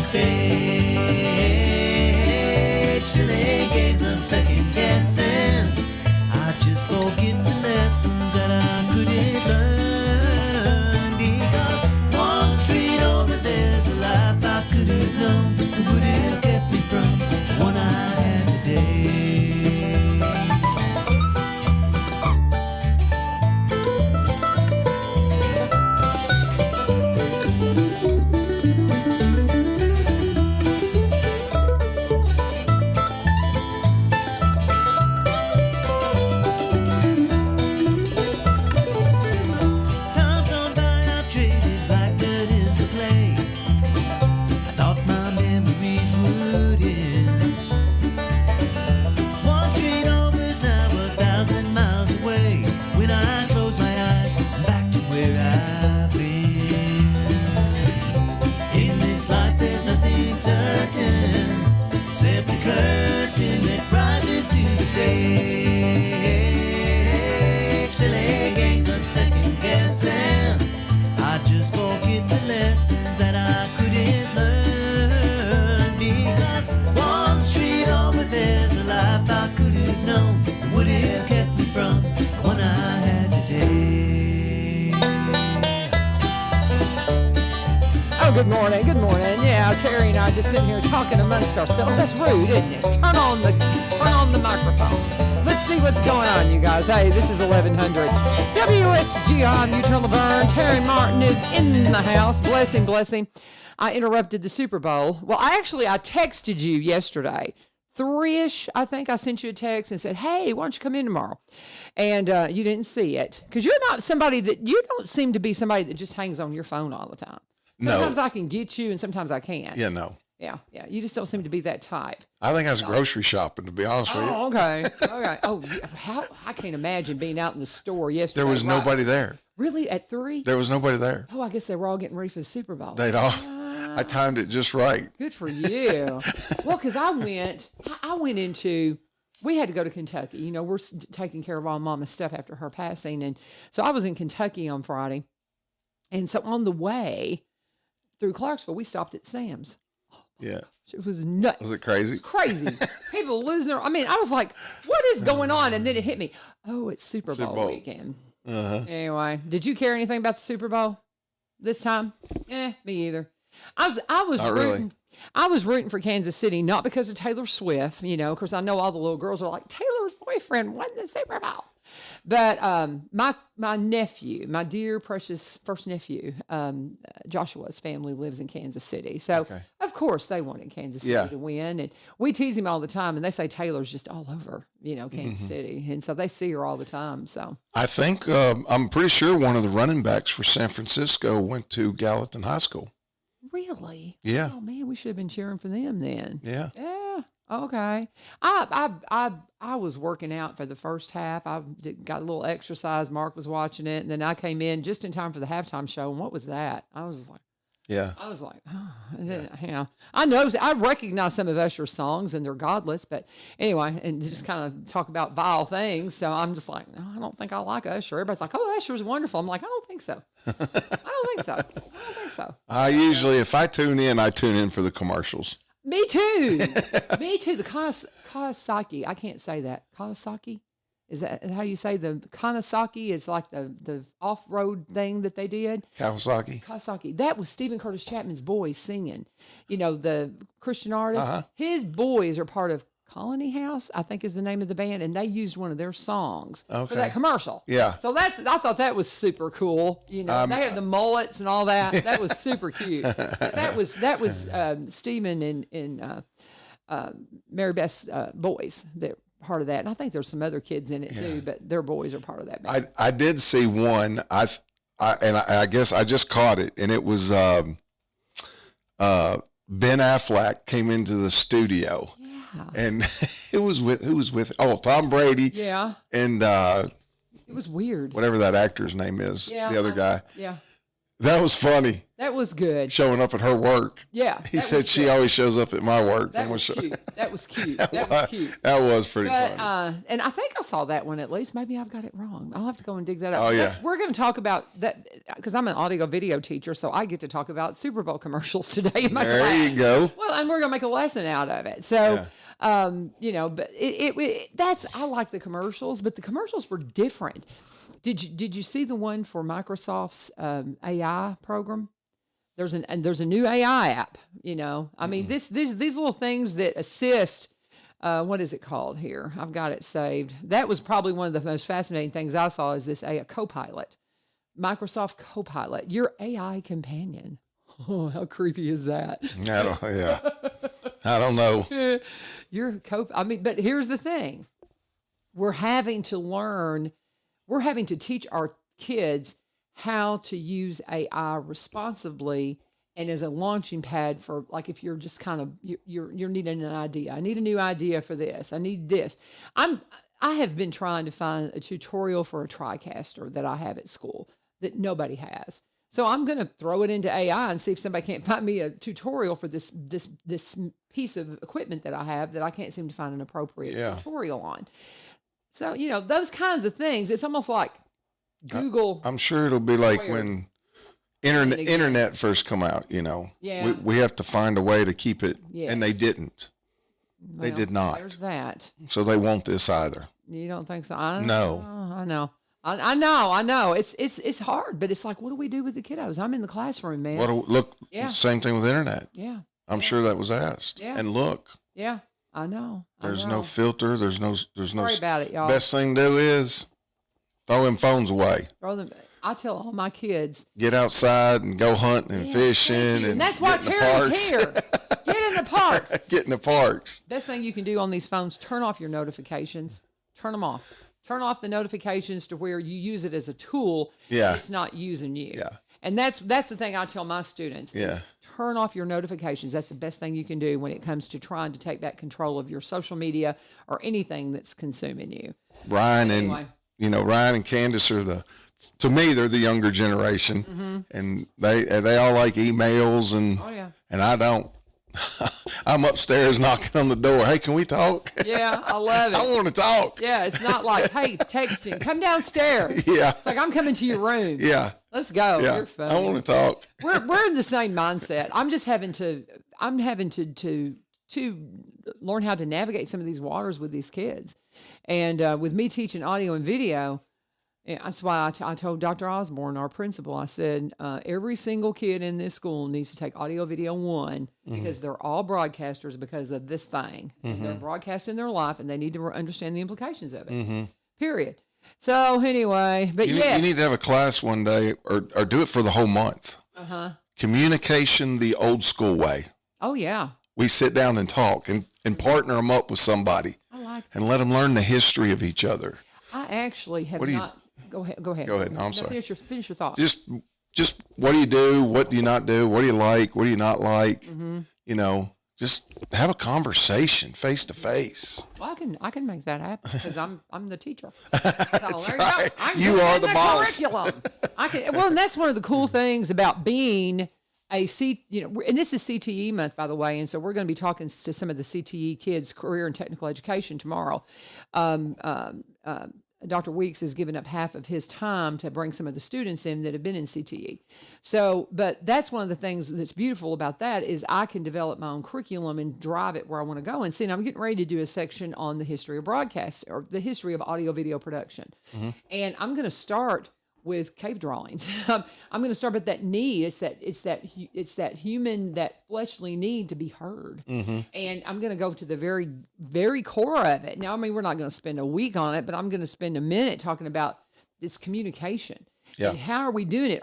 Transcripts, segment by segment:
stage. Silly games of second guessing. I just forget the lessons that I couldn't learn. Because one street over there's a life I could have known. It would have kept me from the one I had today. Time's gone by, I've traded like dirt into clay. I thought my memories would end. One train over's now 1,000 miles away. When I close my eyes, I'm back to where I've been. In this life there's nothing certain, except the curtain that rises to the stage. Silly games of second guessing. I just forget the lessons that I couldn't learn. Because one street over there's a life I could have known. It would have kept me from the one I had today. Oh, good morning. Good morning. Yeah, Terry and I just sitting here talking amongst ourselves. That's rude, isn't it? Turn on the microphones. Let's see what's going on, you guys. Hey, this is 1100 WSGI. I'm Utah LaVern. Terry Martin is in the house. Bless him, bless him. I interrupted the Super Bowl. Well, I texted you yesterday. 3-ish, I think I sent you a text and said, hey, why don't you come in tomorrow? And you didn't see it. Because you don't seem to be somebody that just hangs on your phone all the time. Sometimes I can get you and sometimes I can't. Yeah, no. Yeah. You just don't seem to be that type. I think that's grocery shopping, to be honest with you. Oh, okay. Okay. Oh, I can't imagine being out in the store yesterday. There was nobody there. Really? At 3? There was nobody there. Oh, I guess they were all getting ready for the Super Bowl. I timed it just right. Good for you. Well, because I went into, we had to go to Kentucky. You know, we're taking care of all Mama's stuff after her passing. And so I was in Kentucky on Friday. And so on the way through Clarksville, we stopped at Sam's. Yeah. It was nuts. Was it crazy? Crazy. People losing their, I was like, what is going on? And then it hit me. Oh, it's Super Bowl weekend. Uh-huh. Anyway, did you care anything about the Super Bowl this time? Me either. I was Not rooting. really. I was rooting for Kansas City, not because of Taylor Swift, you know, because I know all the little girls are like, Taylor's boyfriend won the Super Bowl. But my nephew, my dear precious first nephew, Joshua's family lives in Kansas City. So, Of course, they wanted Kansas City to win. And we tease him all the time, and they say Taylor's just all over, you know, Kansas City. And so they see her all the time. So I think, I'm pretty sure one of the running backs for San Francisco went to Gallatin High School. Really? Yeah. Oh, man, we should have been cheering for them then. Yeah. Yeah. Okay. I was working out for the first half. I got a little exercise. Mark was watching it. And then I came in just in time for the halftime show. And what was that? I was like, oh. And then, I recognize some of Usher's songs and they're godless, but anyway, and just kind of talk about vile things. So I'm just like, no, I don't think I like Usher. Everybody's like, oh, Usher's wonderful. I'm like, I don't think so. I usually, if I tune in for the commercials. Me too. The Kawasaki. I can't say that. Kawasaki? Is that how you say the Kawasaki? Is like the off-road thing that they did? Kawasaki. That was Stephen Curtis Chapman's boys singing. You know, the Christian artist. Uh-huh. His boys are part of Colony House, I think is the name of the band, and they used one of their songs for that commercial. Yeah. So I thought that was super cool. You know, they had the mullets and all that. That was super cute. That was Stephen and Mary Beth's boys that part of that, and I think there's some other kids in it too, but their boys are part of that band. I did see one. I guess I just caught it, and it was Ben Affleck came into the studio. And who was with Tom Brady. Yeah. And it was weird. Whatever that actor's name is, the other guy. Yeah. That was funny. That was good. Showing up at her work. Yeah. He said she always shows up at my work. That was cute. That was cute. That was cute. That was pretty funny. And I think I saw that one at least. Maybe I've got it wrong. I'll have to go and dig that up. Oh, yeah. We're going to talk about that because I'm an audio video teacher, so I get to talk about Super Bowl commercials today in my class. There you go. Well, and we're going to make a lesson out of it. So, you know, but I like the commercials, but the commercials were different. Did you see the one for Microsoft's AI program? There's a new AI app. You know, I mean, these little things that assist. What is it called here? I've got it saved. That was probably one of the most fascinating things I saw. Is this AI Copilot, Microsoft Copilot, your AI companion? Oh, how creepy is that? I don't know. I mean, but here's the thing: we're having to learn. We're having to teach our kids how to use AI responsibly and as a launching pad for, like, if you're just kind of, you're needing an idea. I need a new idea for this. I need this. I have been trying to find a tutorial for a TriCaster that I have at school that nobody has. So I'm going to throw it into AI and see if somebody can't find me a tutorial for this piece of equipment that I have that I can't seem to find an appropriate tutorial on. So, you know, those kinds of things, it's almost like Google. I'm sure it'll be like when internet first come out, you know. Yeah. We have to find a way to keep it, and they didn't. Well, they did not. There's that. So they won't this either. You don't think so? No. I know. I know. It's hard, but it's like, what do we do with the kiddos? I'm in the classroom, man. Same thing with internet. Yeah. I'm sure that was asked. Yeah. And look. Yeah. I know. There's no filter. There's no. Sorry about it, y'all. Best thing to do is throw them phones away. I tell all my kids, get outside and go hunting and fishing, and that's why Terry's here. Get in the parks. Get in the parks. Best thing you can do on these phones: turn off your notifications. Turn them off. Turn off the notifications to where you use it as a tool. Yeah. It's not using you. Yeah. And that's the thing I tell my students. Yeah. Turn off your notifications. That's the best thing you can do when it comes to trying to take back control of your social media or anything that's consuming you. Ryan and Candace are to me, they're the younger generation, and they all like emails, and I don't. I'm upstairs knocking on the door. Hey, can we talk? Yeah, I love it. I want to talk. Yeah, it's not like, hey, texting, come downstairs. Yeah. It's like, I'm coming to your room. Yeah. Let's go. Yeah. You're funny. I want to talk. We're in the same mindset. I'm having to learn how to navigate some of these waters with these kids. And with me teaching audio and video, that's why I told Dr. Osborne, our principal, I said, every single kid in this school needs to take audio video 1 because they're all broadcasters because of this thing. They're broadcasting their life and they need to understand the implications of it. Period. So anyway, but you need to have a class one day or do it for the whole month. Communication the old school way. Oh, yeah. We sit down and talk and partner them up with somebody and let them learn the history of each other. I actually have not. Go ahead. Go ahead. No, I'm sorry. Finish your thought. Just what do you do? What do you not do? What do you like? What do you not like? You know, just have a conversation face to face. Well, I can make that happen because I'm the teacher. That's right. You are the boss. Curriculum. And that's one of the cool things about being and this is CTE month, by the way, and so we're going to be talking to some of the CTE kids, career and technical education, tomorrow. Dr. Weeks has given up half of his time to bring some of the students in that have been in CTE. So, but that's one of the things that's beautiful about that is I can develop my own curriculum and drive it where I want to go. And see, I'm getting ready to do a section on the history of broadcast or the history of audio video production. And I'm going to start with cave drawings. I'm going to start with that need. It's that human, that fleshly need to be heard. And I'm going to go to the very, very core of it. Now, I mean, we're not going to spend a week on it, but I'm going to spend a minute talking about this communication. Yeah. And how are we doing it?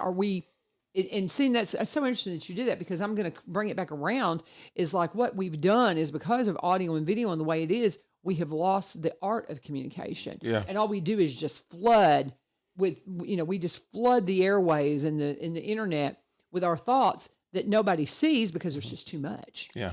And seeing that's so interesting that you did that because I'm going to bring it back around is like what we've done is because of audio and video and the way it is, we have lost the art of communication. Yeah. And all we do is just flood we just flood the airways and the internet with our thoughts that nobody sees because there's just too much. Yeah.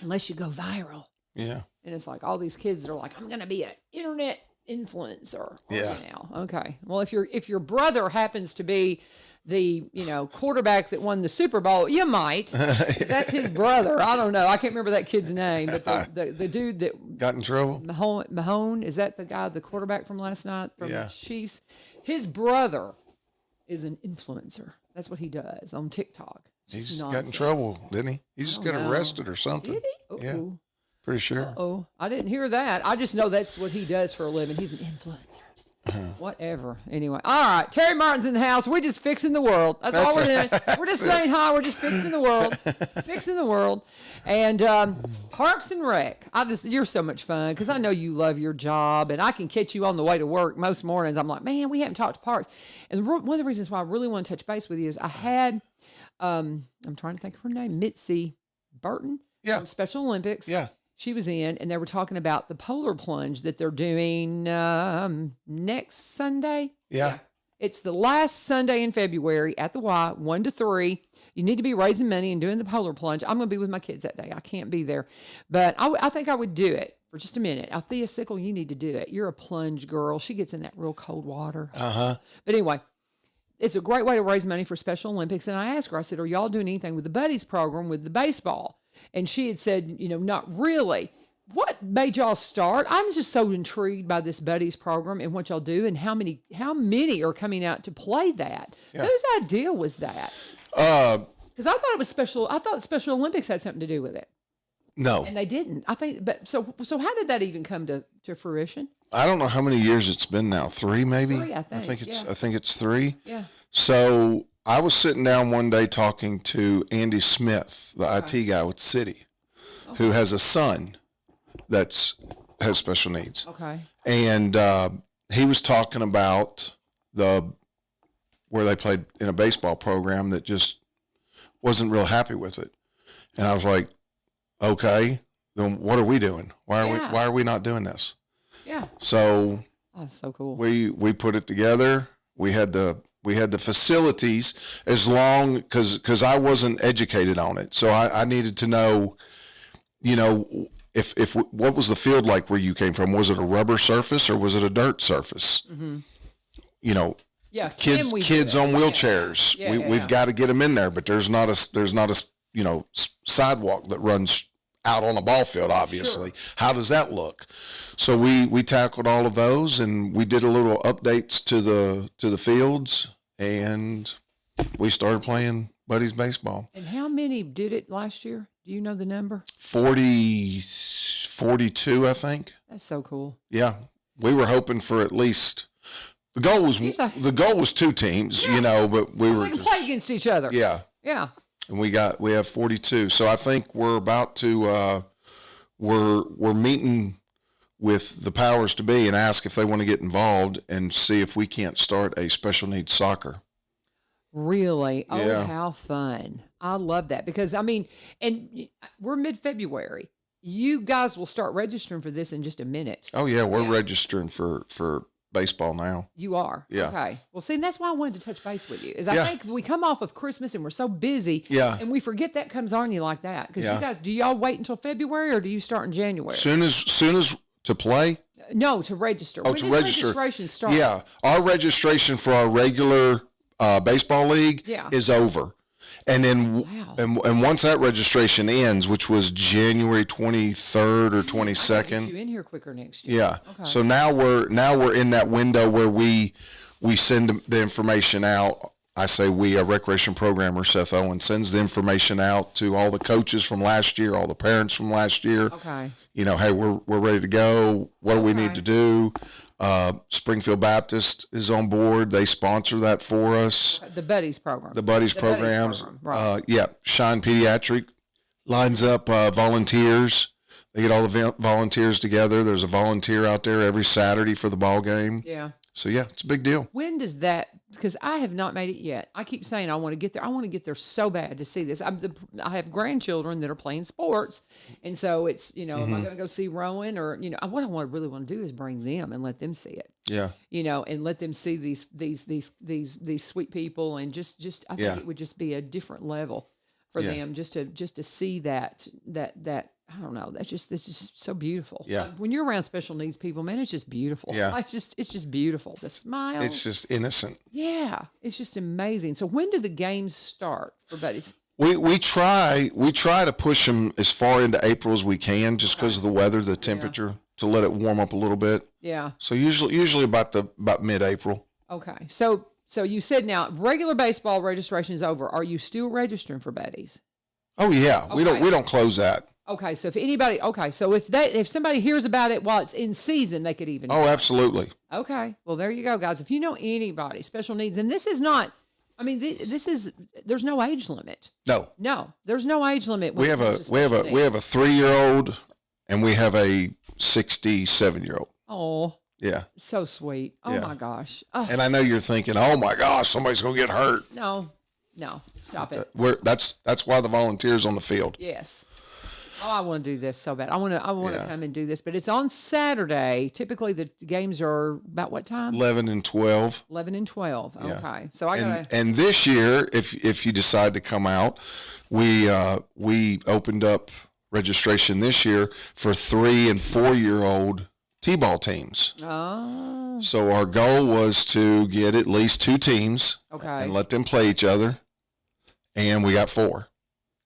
Unless you go viral. Yeah. And it's like all these kids are like, I'm going to be an internet influencer. Yeah. Now. Okay. Well, if your brother happens to be the quarterback that won the Super Bowl. You might. 'Cause that's his brother. I don't know. I can't remember that kid's name, but the dude that got in trouble. Mahone, is that the guy, the quarterback from last night from the Chiefs? His brother is an influencer. That's what he does on TikTok. He's got in trouble, didn't he? He just got arrested or something. Did he? Uh-oh. Yeah, pretty sure. Oh, I didn't hear that. I just know that's what he does for a living. He's an influencer. Whatever. Anyway, all right. Terry Martin's in the house. We're just fixing the world. That's all we're doing. We're just saying hi. We're just fixing the world. Fixing the world. And Parks and Rec. You're so much fun because I know you love your job, and I can catch you on the way to work most mornings. I'm like, man, we haven't talked to Parks. And one of the reasons why I really want to touch base with you is I had, I'm trying to think of her name, Mitzi Burton from Special Olympics. Yeah. She was in, and they were talking about the polar plunge that they're doing next Sunday. Yeah. It's the last Sunday in February at the Y, 1 to 3. You need to be raising money and doing the polar plunge. I'm going to be with my kids that day. I can't be there. But I think I would do it for just a minute. Althea Sickle, you need to do it. You're a plunge girl. She gets in that real cold water. Uh-huh. But anyway, it's a great way to raise money for Special Olympics. And I asked her, I said, are y'all doing anything with the Buddies program with the baseball? And she had said, not really. What made y'all start? I'm just so intrigued by this Buddies program and what y'all do and how many are coming out to play that. Yeah. Whose idea was that? Because I thought it was special. I thought Special Olympics had something to do with it. No. And they didn't. I think, but so how did that even come to fruition? I don't know how many years it's been now. 3, maybe? 3, I think. I think it's 3. Yeah. So I was sitting down one day talking to Andy Smith, the IT guy with the city, who has a son has special needs. Okay. And he was talking about where they played in a baseball program that just wasn't real happy with it. And I was like, okay, then what are we doing? Why are we not doing this? Yeah. So that's so cool. We put it together. We had the facilities as long because I wasn't educated on it. So I needed to know, if what was the field like where you came from? Was it a rubber surface or was it a dirt surface? Mm-hmm. Yeah, kids on wheelchairs. Yeah. We've got to get them in there, but there's not a sidewalk that runs out on a ball field. Obviously, sure. How does that look? So we tackled all of those, and we did a little updates to the fields, and we started playing buddies baseball. And how many did it last year? Do you know the number? 42, I think. That's so cool. Yeah, we were hoping for at least. The goal was 2 teams, but we were can play against each other. Yeah. Yeah. And we have 42. So I think we're about to we're meeting with the powers to be and ask if they want to get involved and see if we can't start a special needs soccer. Really? Oh, yeah. How fun. I love that because and we're mid-February. You guys will start registering for this in just a minute. Oh yeah, we're registering for baseball now. You are? Yeah. Okay. Well, see, that's why I wanted to touch base with you. I think we come off of Christmas and we're so busy. Yeah. And we forget that comes on you like that. Because you guys, do y'all wait until February or do you start in January? Soon as to play? No, to register. Oh, when to does register. Registration start? Yeah. Our registration for our regular baseball league is over. And then, and once that registration ends, which was January 23rd or 22nd, get you in here quicker next year. Yeah. Okay. So now we're in that window where we send the information out. I say a recreation programmer, Seth Owen, sends the information out to all the coaches from last year, all the parents from last year. Okay. Hey, we're ready to go. What do we need to do? Springfield Baptist is on board. They sponsor that for us. The Buddies program. The Buddies programs. Right. Shine Pediatric lines up volunteers. They get all the volunteers together. There's a volunteer out there every Saturday for the ball game. Yeah. So, it's a big deal. When does that, because I have not made it yet. I keep saying I want to get there. I want to get there so bad to see this. I have grandchildren that are playing sports. And so it's, am I going to go see Rowan or, what I really want to do is bring them and let them see it. Yeah. And let them see these sweet people and just I think it would just be a different level for them just to see that I don't know. This is so beautiful. Yeah. Like, when you're around special needs people, man, it's just beautiful. Yeah. Like, it's just beautiful. The smile. It's just innocent. Yeah. It's just amazing. So when do the games start for buddies? We try to push them as far into April as we can, just because of the weather, the temperature, to let it warm up a little bit. Yeah. So usually about mid-April. Okay. So you said now regular baseball registration is over. Are you still registering for buddies? Oh yeah. Okay. We don't close that. Okay, so if somebody hears about it while it's in season, they could even. Oh, absolutely. Okay, well there you go, guys. If you know anybody special needs, and this is not, I mean, there's no age limit. No, there's no age limit. We have a 3-year-old, and we have a 67-year-old. Oh. Yeah. So sweet. Oh my gosh. Oh. And I know you're thinking, oh my gosh, somebody's gonna get hurt. No, stop it. That's why the volunteers on the field. Yes. Oh, I want to do this so bad. I want to come and do this, but it's on Saturday. Typically, the games are about what time? 11 and 12. 11 and 12. Yeah. Okay, so I gotta. And this year, if you decide to come out, we opened up registration this year for 3- and 4-year-old T-ball teams. Oh. So our goal was to get at least 2 teams. Okay. And let them play each other, and we got 4.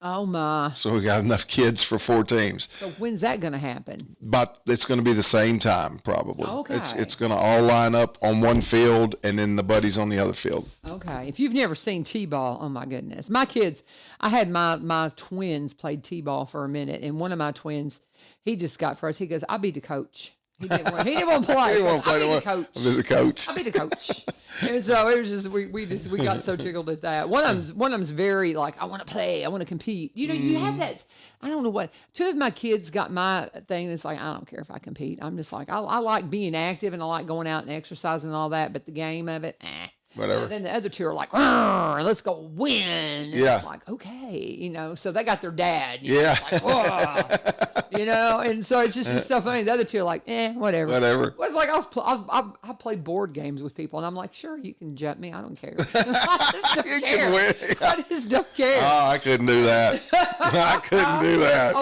Oh my! So we got enough kids for 4 teams. So when's that going to happen? But it's going to be the same time, probably. Okay. It's going to all line up on one field, and then the buddies on the other field. Okay. If you've never seen T-ball, oh my goodness, my kids. I had my twins played T-ball for a minute, and one of my twins, he just got first. He goes, "I'll be the coach." He didn't want to play. He didn't want to play. I'll be the coach. I'll be the coach. I'll be the coach. And so it was just we got so tickled at that. One of them's very like, I want to play, I want to compete. You know, you have that. I don't know what. 2 of my kids got my thing. That's like, I don't care if I compete. I'm just like, I like being active and I like going out and exercising and all that. But the game of it, whatever. And then the other 2 are like, let's go win. And yeah. I'm like, okay, you know. So they got their dad. Yeah. Like, you know, and so it's so funny. The other 2 are like, whatever. Whatever. It was like I play board games with people, and I'm like, sure, you can jump me. I don't care. I just don't care. Win. I just don't care. Oh, I couldn't do that. I couldn't do that.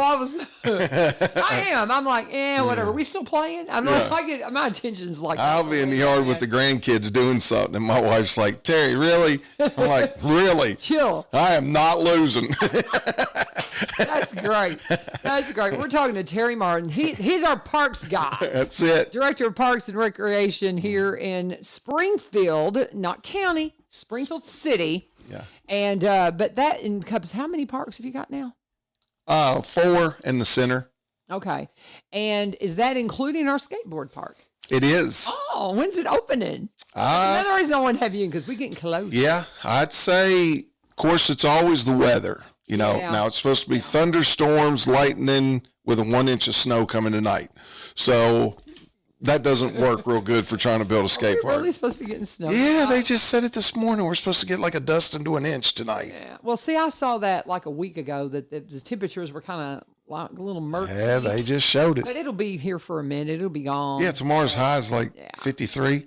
I am. I'm like, whatever. We still playing? I'm like, my attention's like. I'll be in the yard with the grandkids doing something, and my wife's like, Terry, really? I'm like, really? Chill. I am not losing. That's great. That's great. We're talking to Terry Martin. He's our parks guy. That's it. Director of Parks and Recreation here in Springfield, not county, Springfield City. Yeah. And but that encompasses, how many parks have you got now? 4 in the center. Okay. And is that including our skateboard park? It is. Oh, when's it opening? That's another reason I want to have you in, because we're getting close. Yeah, I'd say, of course, it's always the weather. You know, now it's supposed to be thunderstorms, lightning with a 1 inch of snow coming tonight. So that doesn't work real good for trying to build a skate We're park. really supposed to be getting snow. Yeah, they just said it this morning. We're supposed to get like a dusting to an inch tonight. Yeah. Well, see, I saw that like a week ago that the temperatures were kind of like a little murky. Yeah, they just showed it. But it'll be here for a minute. It'll be gone. Yeah, tomorrow's high is like 53.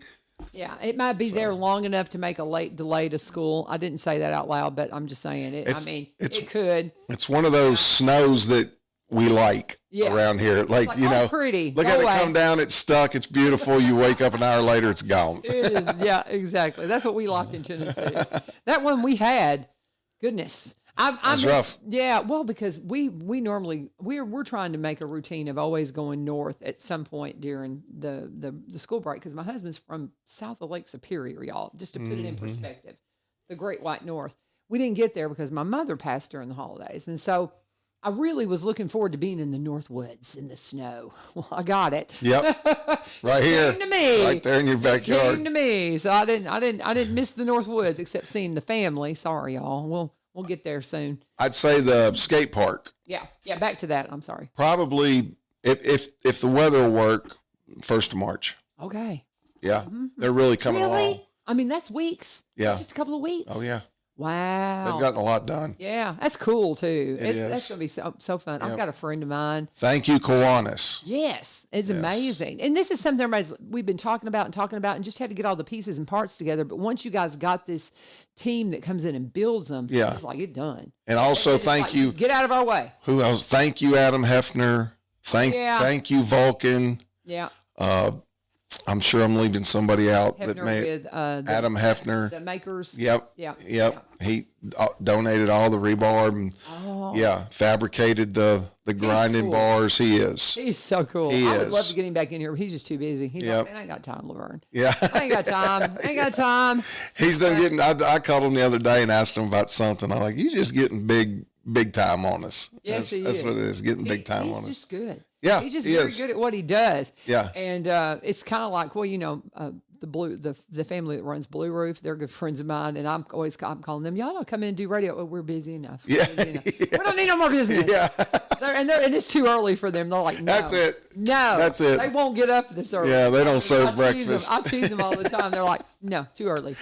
Yeah, it might be there long enough to make a late delay to school. I didn't say that out loud, but I'm just saying it. It could. It's one of those snows that we like around here. Like, you know, pretty. Look at it come down. It's stuck. It's beautiful. You wake up an hour later, it's gone. It is. Yeah, exactly. That's what we like in Tennessee. That one we had, goodness. That's rough. Yeah, well, because we normally we're trying to make a routine of always going north at some point during the school break, because my husband's from south of Lake Superior, y'all. Just to put it in perspective, the Great White North. We didn't get there because my mother passed during the holidays, and so I really was looking forward to being in the North Woods in the snow. Well, I got it. Yep, right here, came to me. right there in your backyard. It came to me, so I didn't miss the North Woods except seeing the family. Sorry, y'all. We'll get there soon. I'd say the skate park. Yeah. Back to that. I'm sorry. Probably, if the weather will work, 1st of March. Okay. Yeah, they're really coming along. I mean, that's weeks. Yeah, That's just a couple of weeks. Oh yeah. Wow. They've gotten a lot done. Yeah, that's cool too. It That's is. going to be so fun. Yep. I've got a friend of mine. Thank you, Kiwanis. Yes, it's amazing. And this is something we've been talking about and just had to get all the pieces and parts together. But once you guys got this team that comes in and builds them, it's like it's done. And also thank you. Get out of our way. Who else? Thank you, Adam Hefner. Thank you, Vulcan. Yeah. I'm sure I'm leaving somebody out Hefner that may with, Adam Hefner. the makers. Yep. Yeah. He donated all the rebar and fabricated the grinding cool. bars. He's so cool. He I would is. love to get him back in here, but he's just too busy. He's Yep. like, man, I ain't got time, LaVern. Yeah. I ain't got time. He's done getting. I called him the other day and asked him about something. I'm like, you just getting big time on us. Yes, that's what it is. Getting big time on us. He's just good. Yeah, he's just very good at what he does. Yeah, and it's kind of like, well, the family that runs Blue Roof, they're good friends of mine, and I'm calling them. Y'all don't come in and do radio. Oh, we're busy enough. We don't need no more business. Yeah, and it's too early for them. They're like, no, that's it. No, that's it. They won't get up this early. Yeah, they don't serve breakfast. I tease them all the time. They're like, no, too early.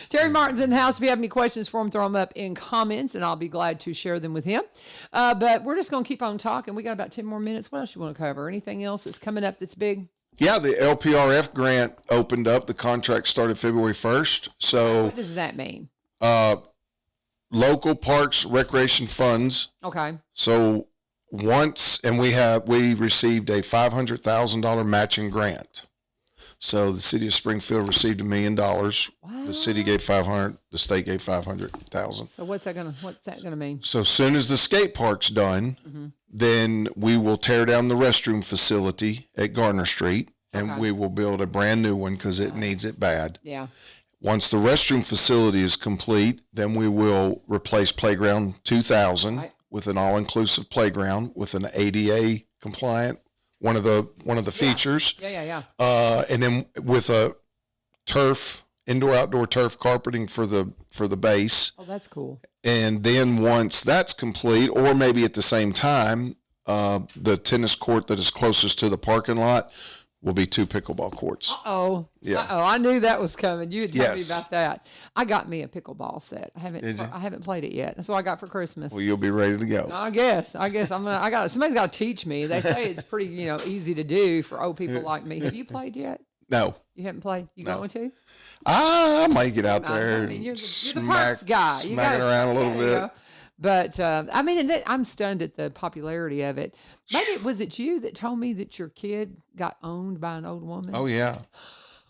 Terry Martin's in the house. If you have any questions for him, throw them up in comments, and I'll be glad to share them with him. But we're just going to keep on talking. We got about 10 more minutes. What else you want to cover? Anything else that's coming up that's big? Yeah, the LPRF grant opened up. The contract started February 1st. So what does that mean? Local parks recreation funds. Okay. So we received a $500,000 matching grant. So the city of Springfield received $1 million. Wow. The city gave $500,000. The state gave $500,000. So what's that gonna mean? So as soon as the skate park's done, then we will tear down the restroom facility at Garner Street, and we will build a brand new one because it needs it bad. Yeah. Once the restroom facility is complete, then we will replace Playground 2000 with an all-inclusive playground with an ADA compliant, one of the features. Yeah. And then with a indoor-outdoor turf carpeting for the base. Oh, that's cool. And then once that's complete, or maybe at the same time, the tennis court that is closest to the parking lot will be 2 pickleball courts. Yeah. I knew that was coming. You had told me about that. I got me a pickleball set. I haven't played it yet. That's what I got for Christmas. Well, you'll be ready to go. I guess somebody's got to teach me. They say it's pretty, easy to do for old people like me. Have you played yet? No. You haven't played? You going to? I might get out there. I mean, you're the parks guy. You smack it around a little bit. But I'm stunned at the popularity of it. Maybe was it you that told me that your kid got owned by an old woman? Oh yeah,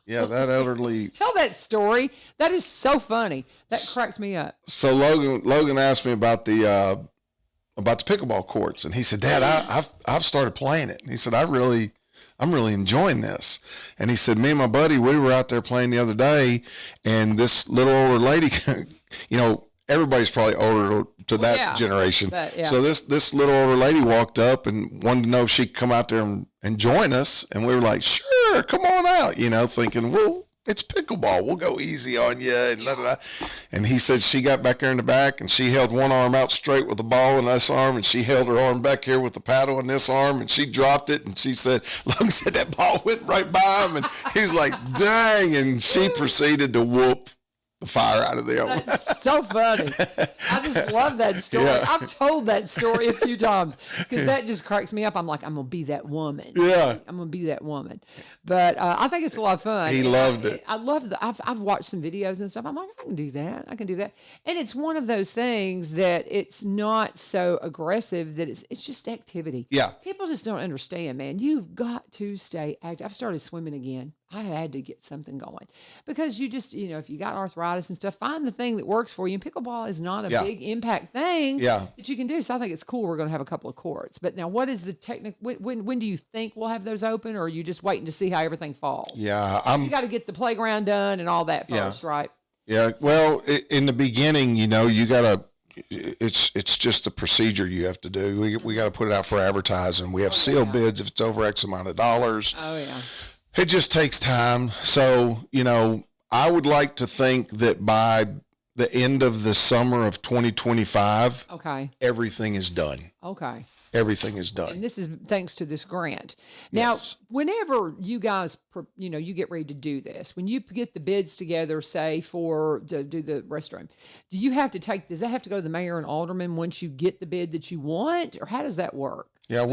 that elderly. Tell that story. That is so funny. That cracked me up. So Logan asked me about the pickleball courts, and he said, "Dad, I've started playing it." And he said, I'm really enjoying this. And he said, me and my buddy, we were out there playing the other day, and this little older lady, everybody's probably older to that generation. So this little older lady walked up and wanted to know if she could come out there and join us. And we were like, sure, come on out, thinking, well, it's pickleball. We'll go easy on you. And, and he said she got back there in the back, and she held one arm out straight with the ball in this arm, and she held her arm back here with the paddle in this arm, and she dropped it, and she said, Logan said that ball went right by him, and he was like, dang, and she proceeded to whoop the fire out of there. That's so funny. I just love that story. Yeah. I've told that story a few times because that just cracks me up. I'm like, I'm going to be that woman. Yeah. I'm going to be that woman. But I think it's a lot of fun. He loved it. I love I've watched some videos and stuff. I'm like, I can do that. And it's one of those things that it's not so aggressive that it's just activity. Yeah. People just don't understand, man. You've got to stay active. I've started swimming again. I had to get something going because you just, if you got arthritis and stuff, find the thing that works for you. And pickleball is not a big impact thing that you can do. So I think it's cool. We're going to have a couple of courts. But now what is the technique? When do you think we'll have those open, or are you just waiting to see how everything falls? Yeah. You got to get the playground done and all that first, right? Yeah. Well, in the beginning, you got to, it's just the procedure you have to do. We got to put it out for advertising. We have sealed bids if it's over X amount of dollars. Oh yeah. It just takes time. So, I would like to think that by the end of the summer of 2025, everything is done. Okay. everything is done. And this is thanks to this grant. Now, whenever you guys, you get ready to do this, when you get the bids together, say to do the restroom, does that have to go to the mayor and alderman once you get the bid that you want, or how does that work? Yeah,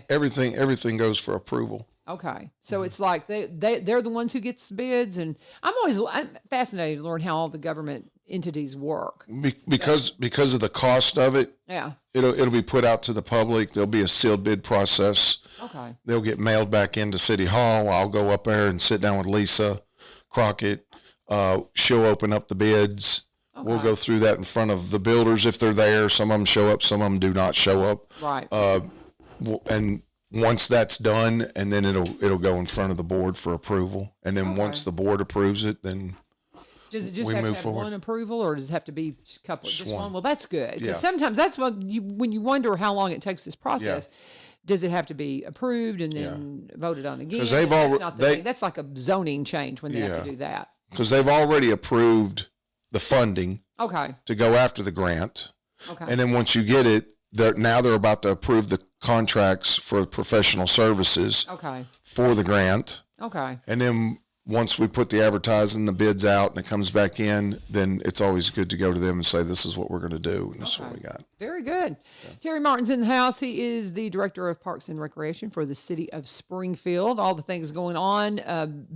everything goes for approval. Okay. So it's like they're the ones who gets bids, and I'm fascinated to learn how all the government entities work. Because of the cost of it. Yeah. It'll be put out to the public. There'll be a sealed bid process. Okay. They'll get mailed back into City Hall. I'll go up there and sit down with Lisa Crockett. She'll open up the bids. Okay. We'll go through that in front of the builders if they're there. Some of them show up, some of them do not show up. Right. And once that's done, and then it'll go in front of the board for approval. And then once the board approves it, then does it just have to have one approval, or does it have to be a couple? Just one. Well, that's good. Because sometimes that's when you wonder how long it takes this process. Yeah. Does it have to be approved and then voted on again? Because that's like a zoning change when they have to do that. Because they've already approved the funding. Okay. To go after the grant. Okay. And then once you get it, they're about to approve the contracts for professional services. Okay. For the grant. Okay. And then once we put the advertising, the bids out, and it comes back in, then it's always good to go to them and say, this is what we're going to do, and this is what we got. Very good. Yeah. Terry Martin's in the house. He is the Director of Parks and Recreation for the City of Springfield. All the things going on.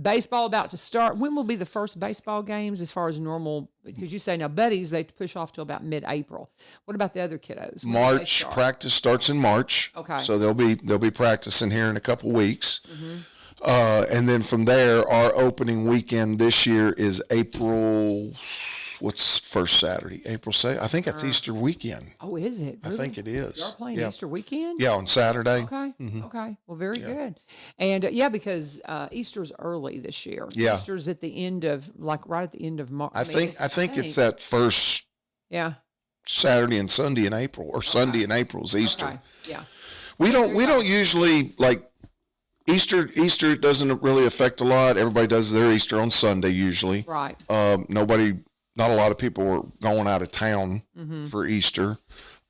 Baseball about to start. When will be the first baseball games as far as normal? Because you say now buddies, they push off till about mid-April. What about the other kiddos? March. Practice starts in March. Okay. So they'll be practicing here in a couple weeks. Mm-hmm. And then from there, our opening weekend this year is April. What's first Saturday? April 2nd? I think that's Easter weekend. Oh, is it? Really? I think it is. You're playing Easter weekend? Yeah, on Saturday. Okay. Mm-hmm. Okay. Well, very good. And because Easter's early this year. Yeah. Easter's at the end of right at the end of March. I think it's that first. Yeah. Saturday and Sunday in April, or Sunday in April is Easter. Okay. Yeah. We don't usually like. Easter doesn't really affect a lot. Everybody does their Easter on Sunday usually. Right. Not a lot of people are going out of town for Easter.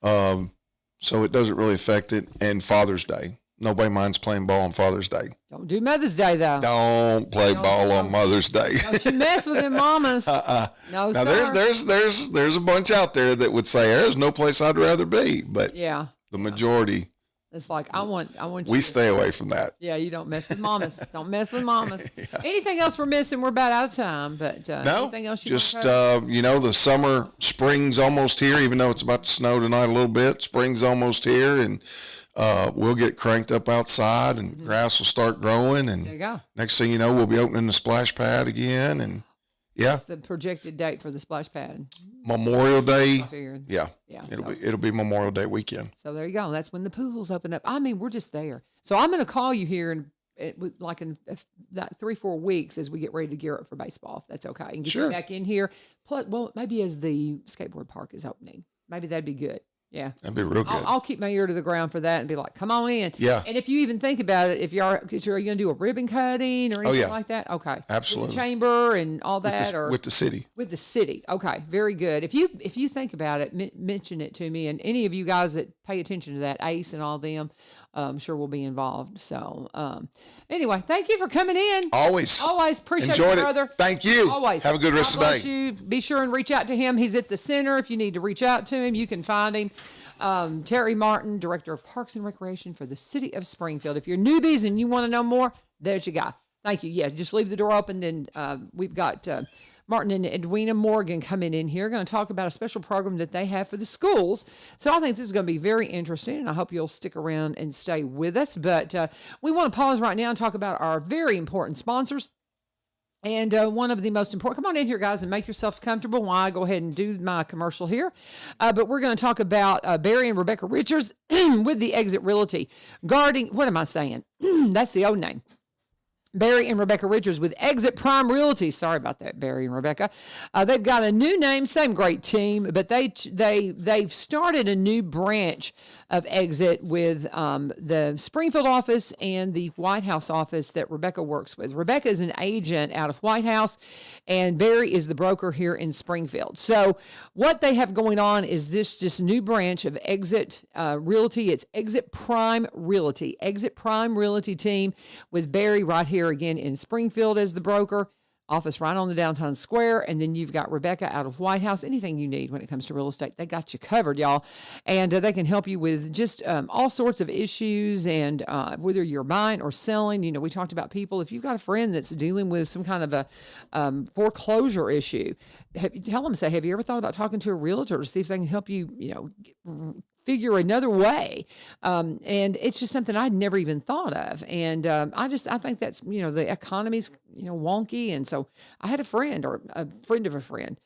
So it doesn't really affect it. And Father's Day. Nobody minds playing ball on Father's Day. Don't do Mother's Day, though. Don't play ball on Mother's Day. Don't you mess with them mamas. No, now, sir. There's a bunch out there that would say, there's no place I'd rather be. But the majority... It's like, I want you. We stay away from that. Yeah, you don't mess with mamas. Don't mess with mamas. Anything else we're missing? We're about out of time, but no, anything else the spring's almost here, even though it's about to snow tonight a little bit. Spring's almost here, and we'll get cranked up outside, and grass will start growing. And there you go. Next thing you know, we'll be opening the splash pad again, and What's the projected date for the splash pad? Memorial Day. I figured. Yeah. It'll be Memorial Day weekend. So there you go. That's when the pools open up. I mean, we're just there. So I'm going to call you here in 3-4 weeks as we get ready to gear up for baseball. If that's okay. And get you back in here. Well, maybe as the skateboard park is opening. Maybe that'd be good. Yeah. That'd be real good. I'll keep my ear to the ground for that and be like, come on in. Yeah. And if you even think about it, are you going to do a ribbon cutting or anything like that? Okay. Absolutely. With the chamber and all that? With the city. With the city. Okay. Very good. If you think about it, mention it to me. And any of you guys that pay attention to that, Ace and all them, I'm sure we'll be involved. So anyway, thank you for coming in. Always appreciate Enjoyed you, brother. It. Thank you. Always. Have a good rest of the day. You. Be sure and reach out to him. He's at the center. If you need to reach out to him, you can find him. Terry Martin, Director of Parks and Recreation for the City of Springfield. If you're newbies and you want to know more, there's your guy. Thank you. Yeah, just leave the door open. Then we've got Martin and Edwina Morgan coming in here, going to talk about a special program that they have for the schools. So I think this is going to be very interesting, and I hope you'll stick around and stay with us. But we want to pause right now and talk about our very important sponsors. And one of the most important, come on in here, guys, and make yourself comfortable while I go ahead and do my commercial here. But we're going to talk about Barry and Rebecca Richards with the Exit Realty. Guarding, what am I saying? That's the old name. Barry and Rebecca Richards with Exit Prime Realty. Sorry about that, Barry and Rebecca. They've got a new name, same great team, but they've started a new branch of Exit with the Springfield office and the White House office that Rebecca works with. Rebecca is an agent out of White House, and Barry is the broker here in Springfield. So what they have going on is this new branch of Exit Realty. It's Exit Prime Realty. Exit Prime Realty team with Barry right here again in Springfield as the broker, office right on the downtown square. And then you've got Rebecca out of White House. Anything you need when it comes to real estate, they got you covered, y'all. And they can help you with just all sorts of issues. And whether you're buying or selling, we talked about people. If you've got a friend that's dealing with some kind of a foreclosure issue, tell them, have you ever thought about talking to a realtor to see if they can help you, figure another way. And it's just something I'd never even thought of. And I think that's, the economy's, wonky. And so I had a friend or a friend of a friend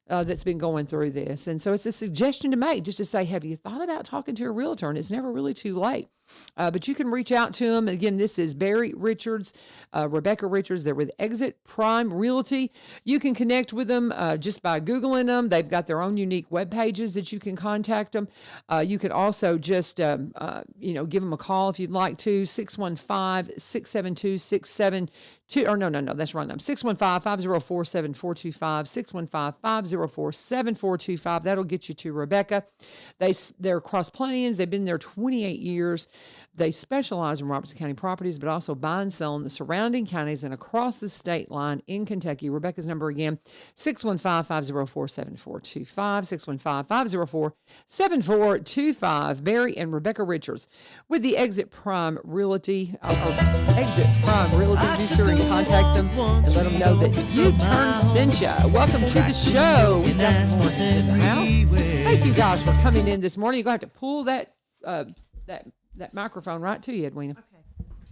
that's been going through this. And so it's a suggestion to make, just to say, have you thought about talking to a realtor? And it's never really too late. But you can reach out to them. Again, this is Barry Richards, Rebecca Richards. They're with Exit Prime Realty. You can connect with them just by Googling them. They've got their own unique web pages that you can contact them. You can also just, give them a call if you'd like to, 615-672-6722. Or no, that's wrong number. 615-504-7425, 615-504-7425. That'll get you to Rebecca. They're Cross Plains. They've been there 28 years. They specialize in Robertson County properties, but also buy and sell in the surrounding counties and across the state line in Kentucky. Rebecca's number again, 615-504-7425, 615-504-7425. Barry and Rebecca Richards with the Exit Prime Realty, Exit Prime Realty. Be sure and contact them and let them know that U-Turn sent you. Welcome to the show. We've got Lawrence in the house. Thank you guys for coming in this morning. You're going to have to pull that microphone right to you, Edwina. Okay.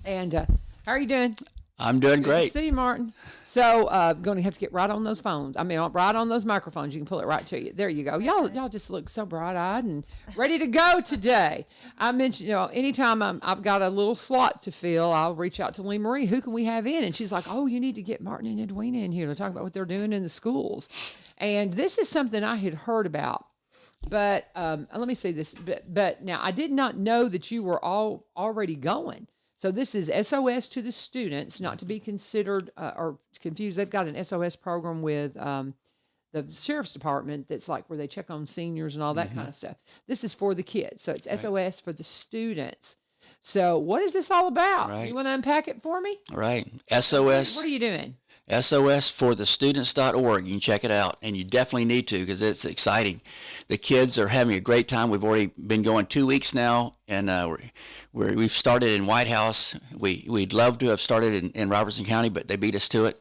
And how are you doing? I'm doing Good great. to see you, Martin. So, going to have to get right on those phones. Right on those microphones. You can pull it right to you. There you go. Y'all just look so bright-eyed and ready to go today. I mentioned, anytime I've got a little slot to fill, I'll reach out to Lee Marie. Who can we have in? And she's like, oh, you need to get Martin and Edwina in here to talk about what they're doing in the schools. And this is something I had heard about. But let me say this. But now I did not know that you were all already going. So this is SOS to the students, not to be considered or confused. They've got an SOS program with the sheriff's department that's like where they check on seniors and all that kind of stuff. This is for the kids. So it's SOS for the students. So what is this all about? Right. You want to unpack it for me? Right. SOS. What are you doing? SOSforthestudents.org. You can check it out, and you definitely need to because it's exciting. The kids are having a great time. We've already been going 2 weeks now, and we've started in White House. We'd love to have started in Robertson County, but they beat us to it.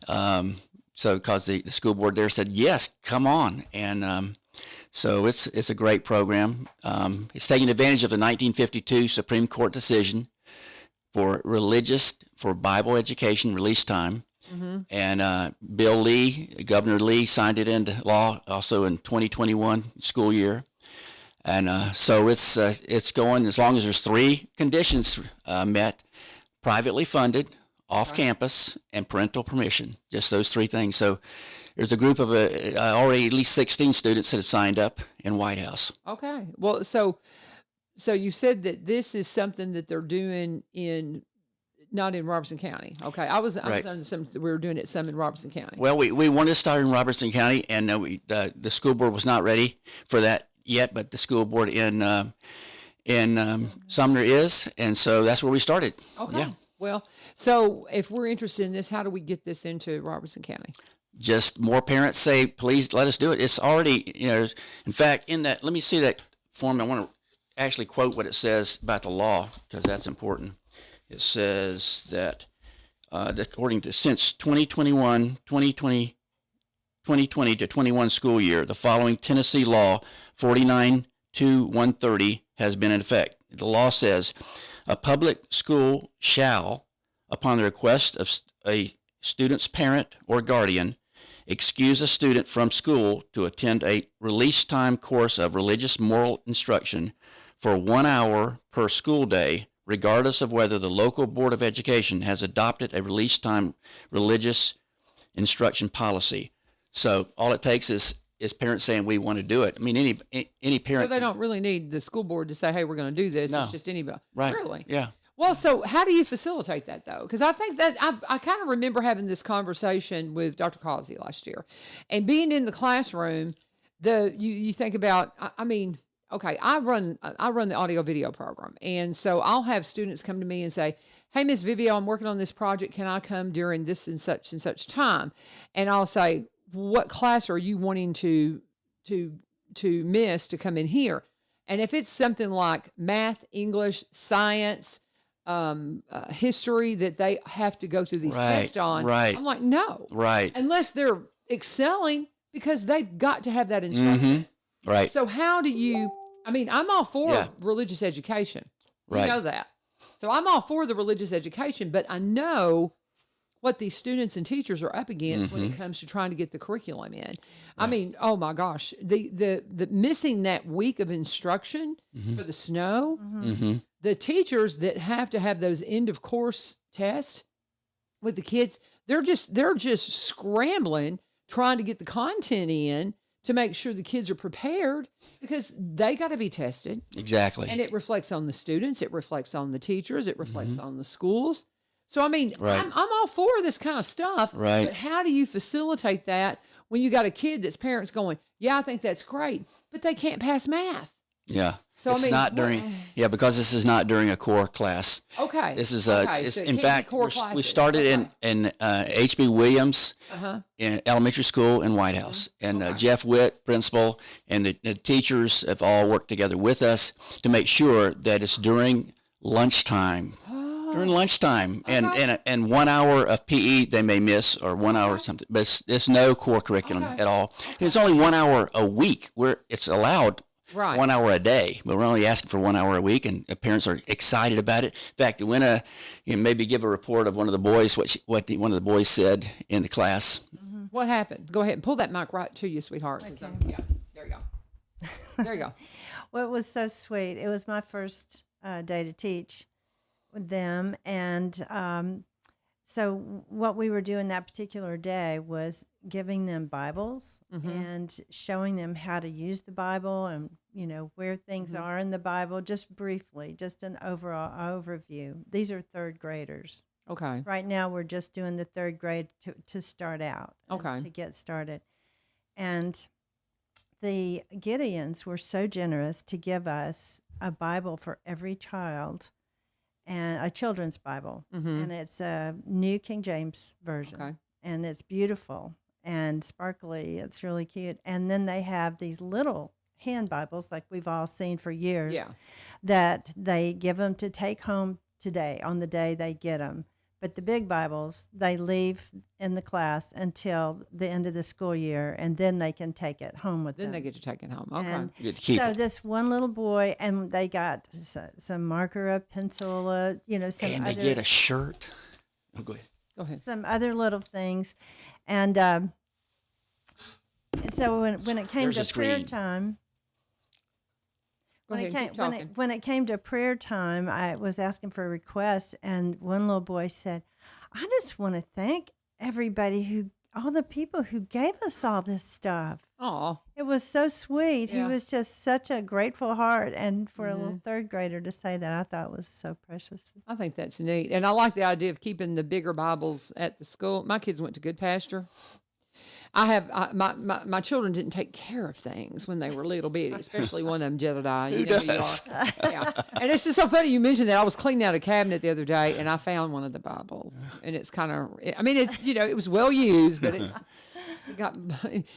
So because the school board there said, yes, come on. And so it's a great program. It's taking advantage of the 1952 Supreme Court decision for Bible education release time. Mm-hmm. And Governor Lee signed it into law also in 2021 school year. And so it's going as long as there's 3 conditions met: privately funded, off campus, and parental permission. Just those 3 things. So there's a group of already at least 16 students that have signed up in White House. Okay. Well, so you said that this is something that they're doing not in Robertson County. Okay. I was under we were doing it some in Robertson County. Well, we wanted to start in Robertson County, and the school board was not ready for that yet, but the school board in Sumner is, and so that's where we started. Okay. Yeah. Well, so if we're interested in this, how do we get this into Robertson County? Just more parents say, please let us do it. It's already, in fact, let me see that form. I want to actually quote what it says about the law because that's important. It says that according to since 2020 to 21 school year, the following Tennessee law 49-130 has been in effect. The law says a public school shall, upon the request of a student's parent or guardian, excuse a student from school to attend a release time course of religious moral instruction for 1 hour per school day, regardless of whether the local Board of Education has adopted a release time religious instruction policy. So all it takes is parents saying we want to do it. I mean, any parent. So they don't really need the school board to say, hey, we're going to do this. No. It's just anybody. Right. Really? Yeah. Well, so how do you facilitate that, though? Because I think that I kind of remember having this conversation with Dr. Causey last year. And being in the classroom, you think about, I mean, okay, I run the audio video program. And so I'll have students come to me and say, hey, Ms. Vivio, I'm working on this project. Can I come during this and such time? And I'll say, what class are you wanting to miss to come in here? And if it's something like math, English, science, history that they have to go through these tests on, I'm like, no. Right. Unless they're excelling, because they've got to have that instruction. Mm-hmm. Right. So how do you, I mean, I'm all for religious education. You know that. So I'm all for the religious education, but I know what these students and teachers are up against when it comes to trying to get the curriculum in. I mean, oh my gosh, the missing that week of instruction for the snow, the teachers that have to have those end of course tests with the kids, they're just scrambling, trying to get the content in to make sure the kids are prepared, because they got to be tested. Exactly. And it reflects on the students, it reflects on the teachers, it reflects on the schools. So, I mean, I'm all for this kind of stuff, but how do you facilitate that when you got a kid that's parents going, yeah, I think that's great, but they can't pass math? Yeah. So, it's not during, because this is not during a core class. Okay. This is, it's, in fact, we started in H.B. Williams in elementary school in White House. And Jeff Witt, principal, and the teachers have all worked together with us to make sure that it's during lunchtime. During lunchtime, and 1 hour of PE they may miss, or 1 hour or something, but it's no core curriculum at all. It's only 1 hour a week where it's allowed 1 hour a day, but we're only asking for 1 hour a week, and the parents are excited about it. In fact, Edwina, maybe give a report of one of the boys, what one of the boys said in the class. What happened? Go ahead and pull that mic right to you, sweetheart. Okay. Yeah, there you go. There you go. Well, it was so sweet. It was my first day to teach with them, and so what we were doing that particular day was giving them Bibles and showing them how to use the Bible, and where things are in the Bible, just briefly, just an overall overview. These are third graders. Okay. Right now we're just doing the third grade to start out. Okay. To get started. And the Gideons were so generous to give us a Bible for every child, and a children's Bible, and it's a New King James Version, and it's beautiful and sparkly. It's really cute. And then they have these little hand Bibles, like we've all seen for years, that they give them to take home today, on the day they get them. But the big Bibles, they leave in the class until the end of the school year, and then they can take it home with them. Then they get to take it home. Okay. And You get to keep so it. this one little boy, and they got some marker, a pencil, some And they other, get a shirt. Oh, go ahead. Go ahead. some other little things, and so when it came There's to a prayer screen. time. Go ahead. Keep talking. When it came to prayer time, I was asking for a request, and one little boy said, I just want to thank everybody all the people who gave us all this stuff. Oh, It was so sweet. Yeah. He was just such a grateful heart. And for a little third grader to say that, I thought was so precious. I think that's neat. And I like the idea of keeping the bigger Bibles at the school. My kids went to Good Pasture. My children didn't take care of things when they were little bitty, especially one of them, Jedediah. You know who you are. Yeah. And it's just so funny you mentioned that. I was cleaning out a cabinet the other day, and I found one of the Bibles. And it's kind of, I mean, it's, it was well used, but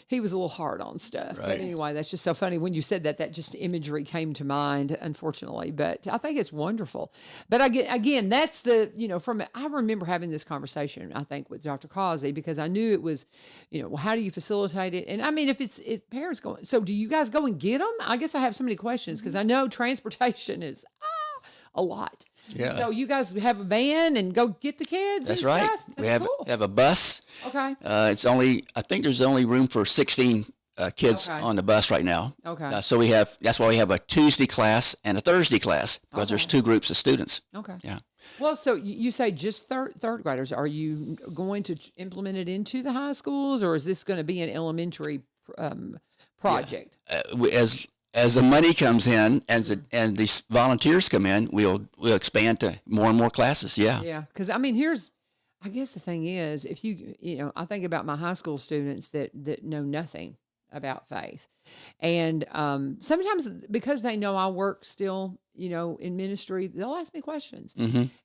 he was a little hard on stuff. But anyway, that's just so funny. When you said that just imagery came to mind, unfortunately. But I think it's wonderful. But again, that's I remember having this conversation, I think, with Dr. Causey, because I knew it was, well, how do you facilitate it? And I mean, if it's parents going, so do you guys go and get them? I guess I have so many questions, because I know transportation is a lot. Yeah. So you guys have a van and go get the kids That's and right. stuff? That's We have cool. have a bus. Okay. I think there's only room for 16 kids Okay. on the bus right now. Okay. So that's why we have a Tuesday class and a Thursday class, because there's two groups of students. Okay. Yeah. Well, so you say just third graders. Are you going to implement it into the high schools, or is this going to be an elementary project? As the money comes in and these volunteers come in, we'll expand to more and more classes. Yeah. Yeah, because I mean, I guess the thing is, if I think about my high school students that know nothing about faith, and sometimes because they know I work still, in ministry, they'll ask me questions,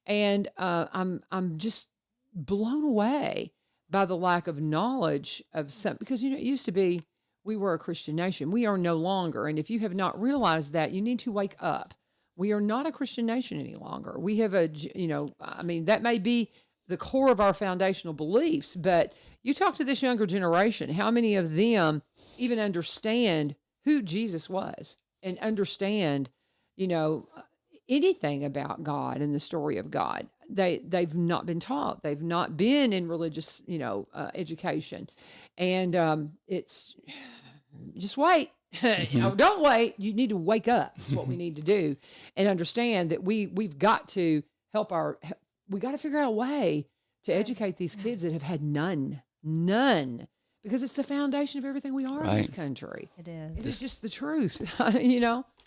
and I'm just blown away by the lack of knowledge of some, because it used to be we were a Christian nation. We are no longer, and if you have not realized that, you need to wake up. We are not a Christian nation any longer. We have that may be the core of our foundational beliefs, but you talk to this younger generation, how many of them even understand who Jesus was and understand, anything about God and the story of God? They've not been taught. They've not been in religious, education. And it's just wait. Don't wait. You need to wake up. That's what we need to do, and understand that we've got to help we got to figure out a way to educate these kids that have had none, because it's the foundation of everything we are in this country. It is. It's just the truth,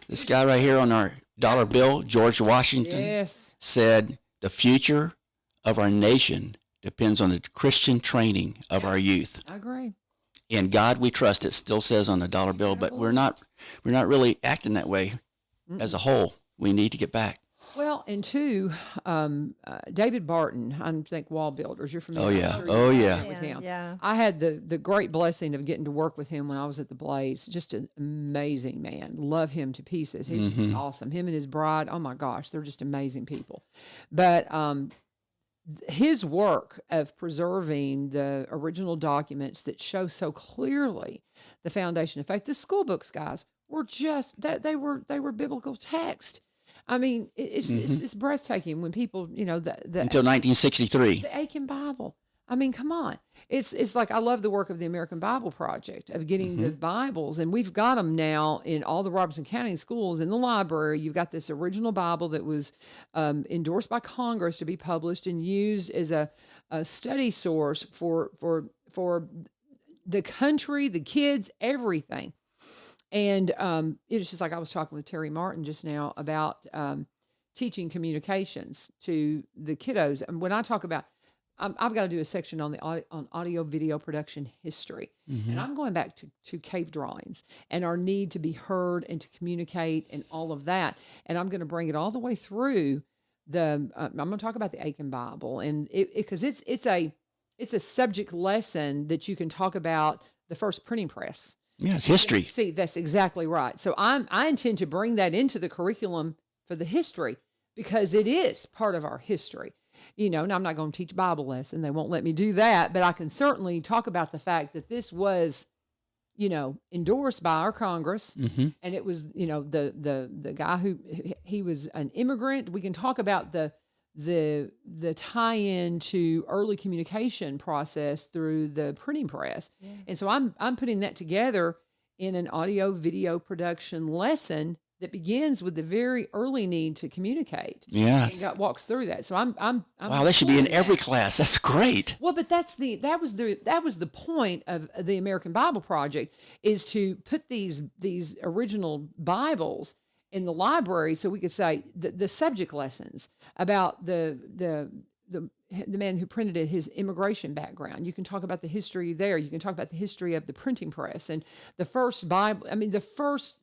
This guy right here on our dollar bill, George Washington, Yes. said, "The future of our nation depends on the Christian training of our youth. I agree. In God we trust," it still says on the dollar bill, but we're not really acting that way as a whole. We need to get back. Well, and two, David Barton, I think Wall Builders. You're familiar? Oh, yeah. I'm sure Oh, you've yeah. worked with him. Yeah. I had the great blessing of getting to work with him when I was at the Blaze. Just an amazing man. Love him to pieces. He's just awesome. Him and his bride. Oh my gosh, they're just amazing people. But his work of preserving the original documents that show so clearly the foundation of faith. The school books, guys, were just that they were biblical text. I mean, it's breathtaking when people, Until 1963. the Aiken Bible. I mean, come on. It's like, I love the work of the American Bible Project of getting the Bibles, and we've got them now in all the Robertson County schools. In the library, you've got this original Bible that was endorsed by Congress to be published and used as a study source for the country, the kids, everything. And it's just like I was talking with Terry Martin just now about teaching communications to the kiddos. And when I talk about, I've got to do a section on on audio video production history, and I'm going back to cave drawings and our need to be heard and to communicate and all of that. And I'm going to bring it all the way through I'm going to talk about the Aiken Bible, and because it's a subject lesson that you can talk about the first printing press. Yeah, it's history. See, that's exactly right. So I intend to bring that into the curriculum for the history, because it is part of our history. Now I'm not going to teach Bible lesson. They won't let me do that, but I can certainly talk about the fact that this was, endorsed by our Congress, and it was, the guy who he was an immigrant. We can talk about the tie-in to early communication process through the printing press. Yeah. And so I'm putting that together in an audio video production lesson that begins with the very early need to communicate. Yeah. And walks through that. So I'm wow, that should be in every class. That's great. Well, but that was the point of the American Bible Project, is to put these original Bibles in the library, so we could say the subject lessons about the man who printed it, his immigration background. You can talk about the history there. You can talk about the history of the printing press and the first Bible. I mean, the first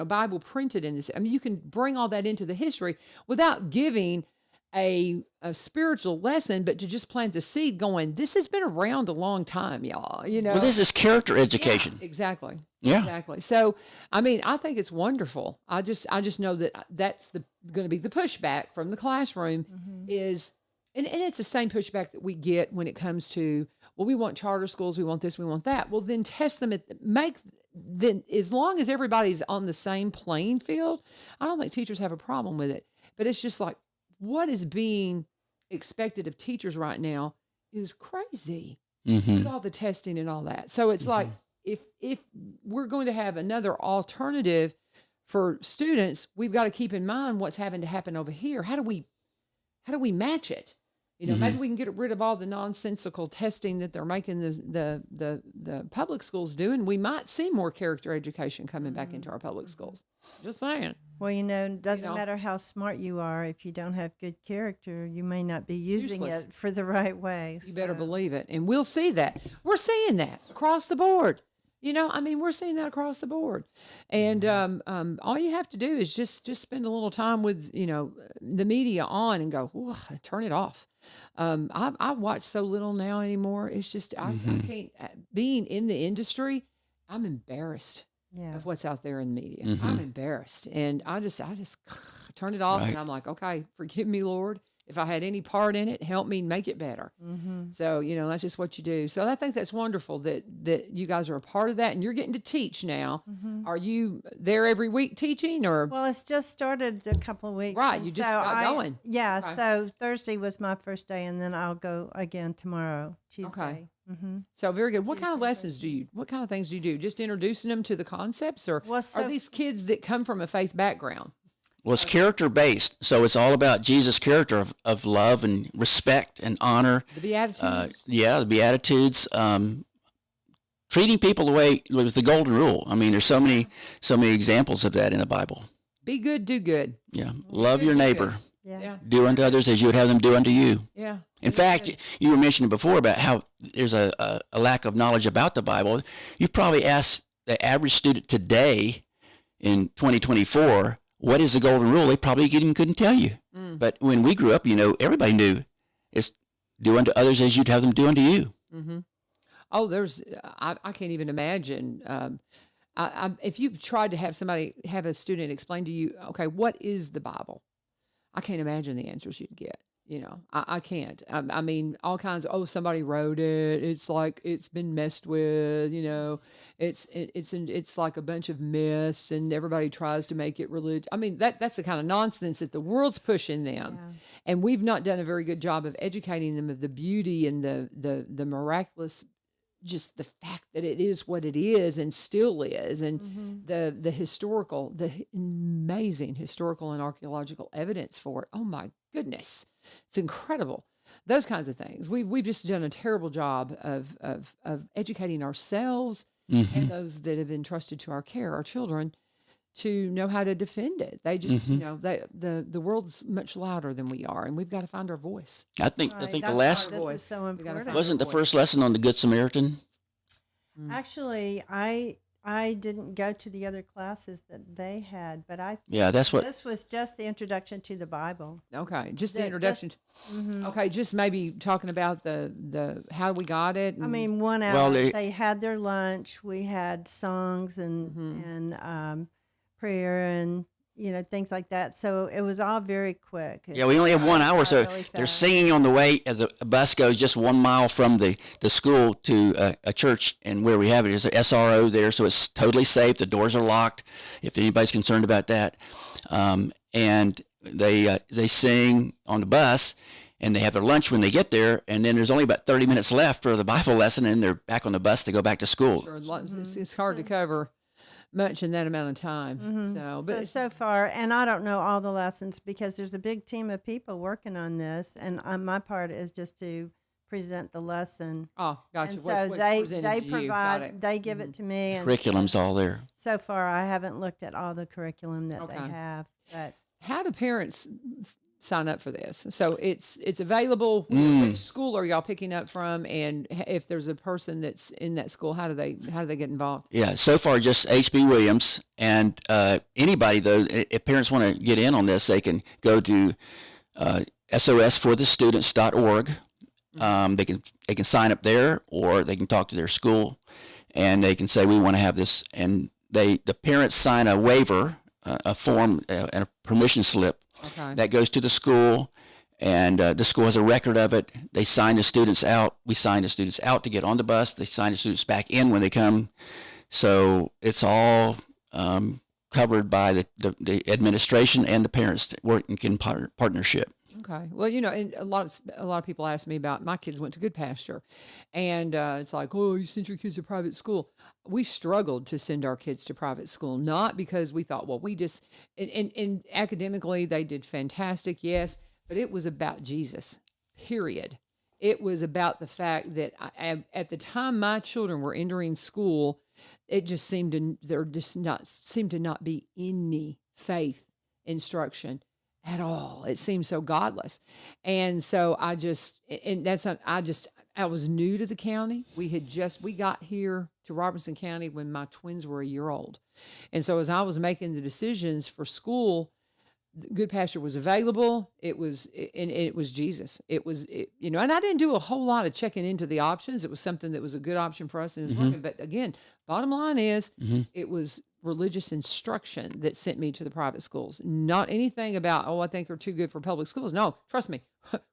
Bible printed in this. I mean, you can bring all that into the history without giving a spiritual lesson, but to just plant the seed going, this has been around a long time, y'all. Well, this is character education. Yeah, exactly. Yeah. Exactly. So, I mean, I think it's wonderful. I just know that that's going to be the pushback from the classroom is, and it's the same pushback that we get when it comes to, well, we want charter schools, we want this, we want that. Well, then test them then as long as everybody's on the same playing field, I don't think teachers have a problem with it. But it's just like, what is being expected of teachers right now is crazy with all the testing and all that. So it's like, if we're going to have another alternative for students, we've got to keep in mind what's having to happen over here. How do we match it? You know, maybe we can get rid of all the nonsensical testing that they're making the public schools do, and we might see more character education coming back into our public schools. Just saying. Well, it doesn't matter how smart you are. If you don't have good character, you may not be using Useless. it for the right way. You better believe it. And we'll see that. We're seeing that across the board. You know, I mean, we're seeing that across the board. And all you have to do is just spend a little time with, the media on and go, turn it off. I watch so little now anymore. It's just, I can't, being in the industry, I'm embarrassed of what's out there in the media. I'm embarrassed. And I just turn it off, and I'm like, okay, forgive me, Lord. If I had any part in it, help me make it better. So, that's just what you do. So I think that's wonderful that you guys are a part of that, and you're getting to teach now. Are you there every week teaching, or? Well, it's just started a couple of weeks. Right, you just got going. Yeah, Okay. So Thursday was my first day, and then I'll go again tomorrow, Tuesday. Okay. So very good. What kind of lessons what kind of things do you do? Just introducing them to the concepts, or are these kids that come from a faith background? Well, it's character-based, so it's all about Jesus' character of love and respect and honor. The Beatitudes? The Beatitudes. Treating people the way, with the golden rule. I mean, there's so many examples of that in the Bible. Be good, do good. Yeah. Love your neighbor. Yeah. Do unto others as you would have them do unto you. Yeah. In fact, you were mentioning before about how there's a lack of knowledge about the Bible. You probably asked the average student today in 2024, what is the golden rule? They probably even couldn't tell you. But when we grew up, everybody knew it's do unto others as you'd have them do unto you. Oh, I can't even imagine. If you tried to have a student explain to you, okay, what is the Bible? I can't imagine the answers you'd get. I can't. I mean, all kinds of, somebody wrote it. It's like, it's been messed with, it's like a bunch of myths, and everybody tries to make it religious. I mean, that's the kind of nonsense that the world's pushing them. Yeah. And we've not done a very good job of educating them of the beauty and the miraculous, just the fact that it is what it is and still is, and the amazing historical and archaeological evidence for it. Oh my goodness, it's incredible. Those kinds of things. We've just done a terrible job of educating ourselves and those that have entrusted to our care, our children, to know how to defend it. They just, the world's much louder than we are, and we've got to find our voice. I think the last this is so important. wasn't the first lesson on the Good Samaritan. Actually, I didn't go to the other classes that they had, but this was just the introduction to the Bible. Okay, just the introduction. Okay, just maybe talking about the how we got it. I mean, 1 hour. Well, they had their lunch. We had songs and prayer and things like that. So it was all very quick. Yeah, we only have 1 hour, so really they're singing on the way as a bus goes just 1 mile from the school to a church, and where we have it is an SRO there, so it's totally safe. The doors are locked if anybody's concerned about that. And they sing on the bus, and they have their lunch when they get there, and then there's only about 30 minutes left for the Bible lesson, and they're back on the bus to go back to school. Sure, it's hard to cover much in that amount of time. So far, and I don't know all the lessons because there's a big team of people working on this, and my part is just to present the lesson. Oh, gotcha. And so they provide, they give it to me. And curriculum's all there. So far, I haven't looked at all the curriculum that they have. But how do parents sign up for this? So it's available. Which school are y'all picking up from? And if there's a person that's in that school, how do they get involved? Yeah, so far just H.B. Williams, and anybody though, if parents want to get in on this, they can go to sosforthestudents.org. They can sign up there, or they can talk to their school, and they can say we want to have this, and the parents sign a waiver, a form, and a permission slip. Okay. That goes to the school, and the school has a record of it. They sign the students out. We sign the students out to get on the bus. They sign the students back in when they come. So it's all covered by the administration and the parents working in partnership. Okay. Well, and a lot of people ask me about my kids went to Good Pasture, and it's like, oh, you sent your kids to private school. We struggled to send our kids to private school, not because we thought, well, we just and academically they did fantastic, yes, but it was about Jesus. Period. It was about the fact that at the time my children were entering school, it just seemed to not be any faith instruction at all. It seemed so godless. And so I was new to the county. We got here to Robertson County when my twins were a year old. And so as I was making the decisions for school, Good Pasture was available. It was Jesus. And I didn't do a whole lot of checking into the options. It was something that was a good option for us and it was working. But again, bottom line is it was religious instruction that sent me to the private schools. Not anything about, I think they're too good for public schools. No, trust me,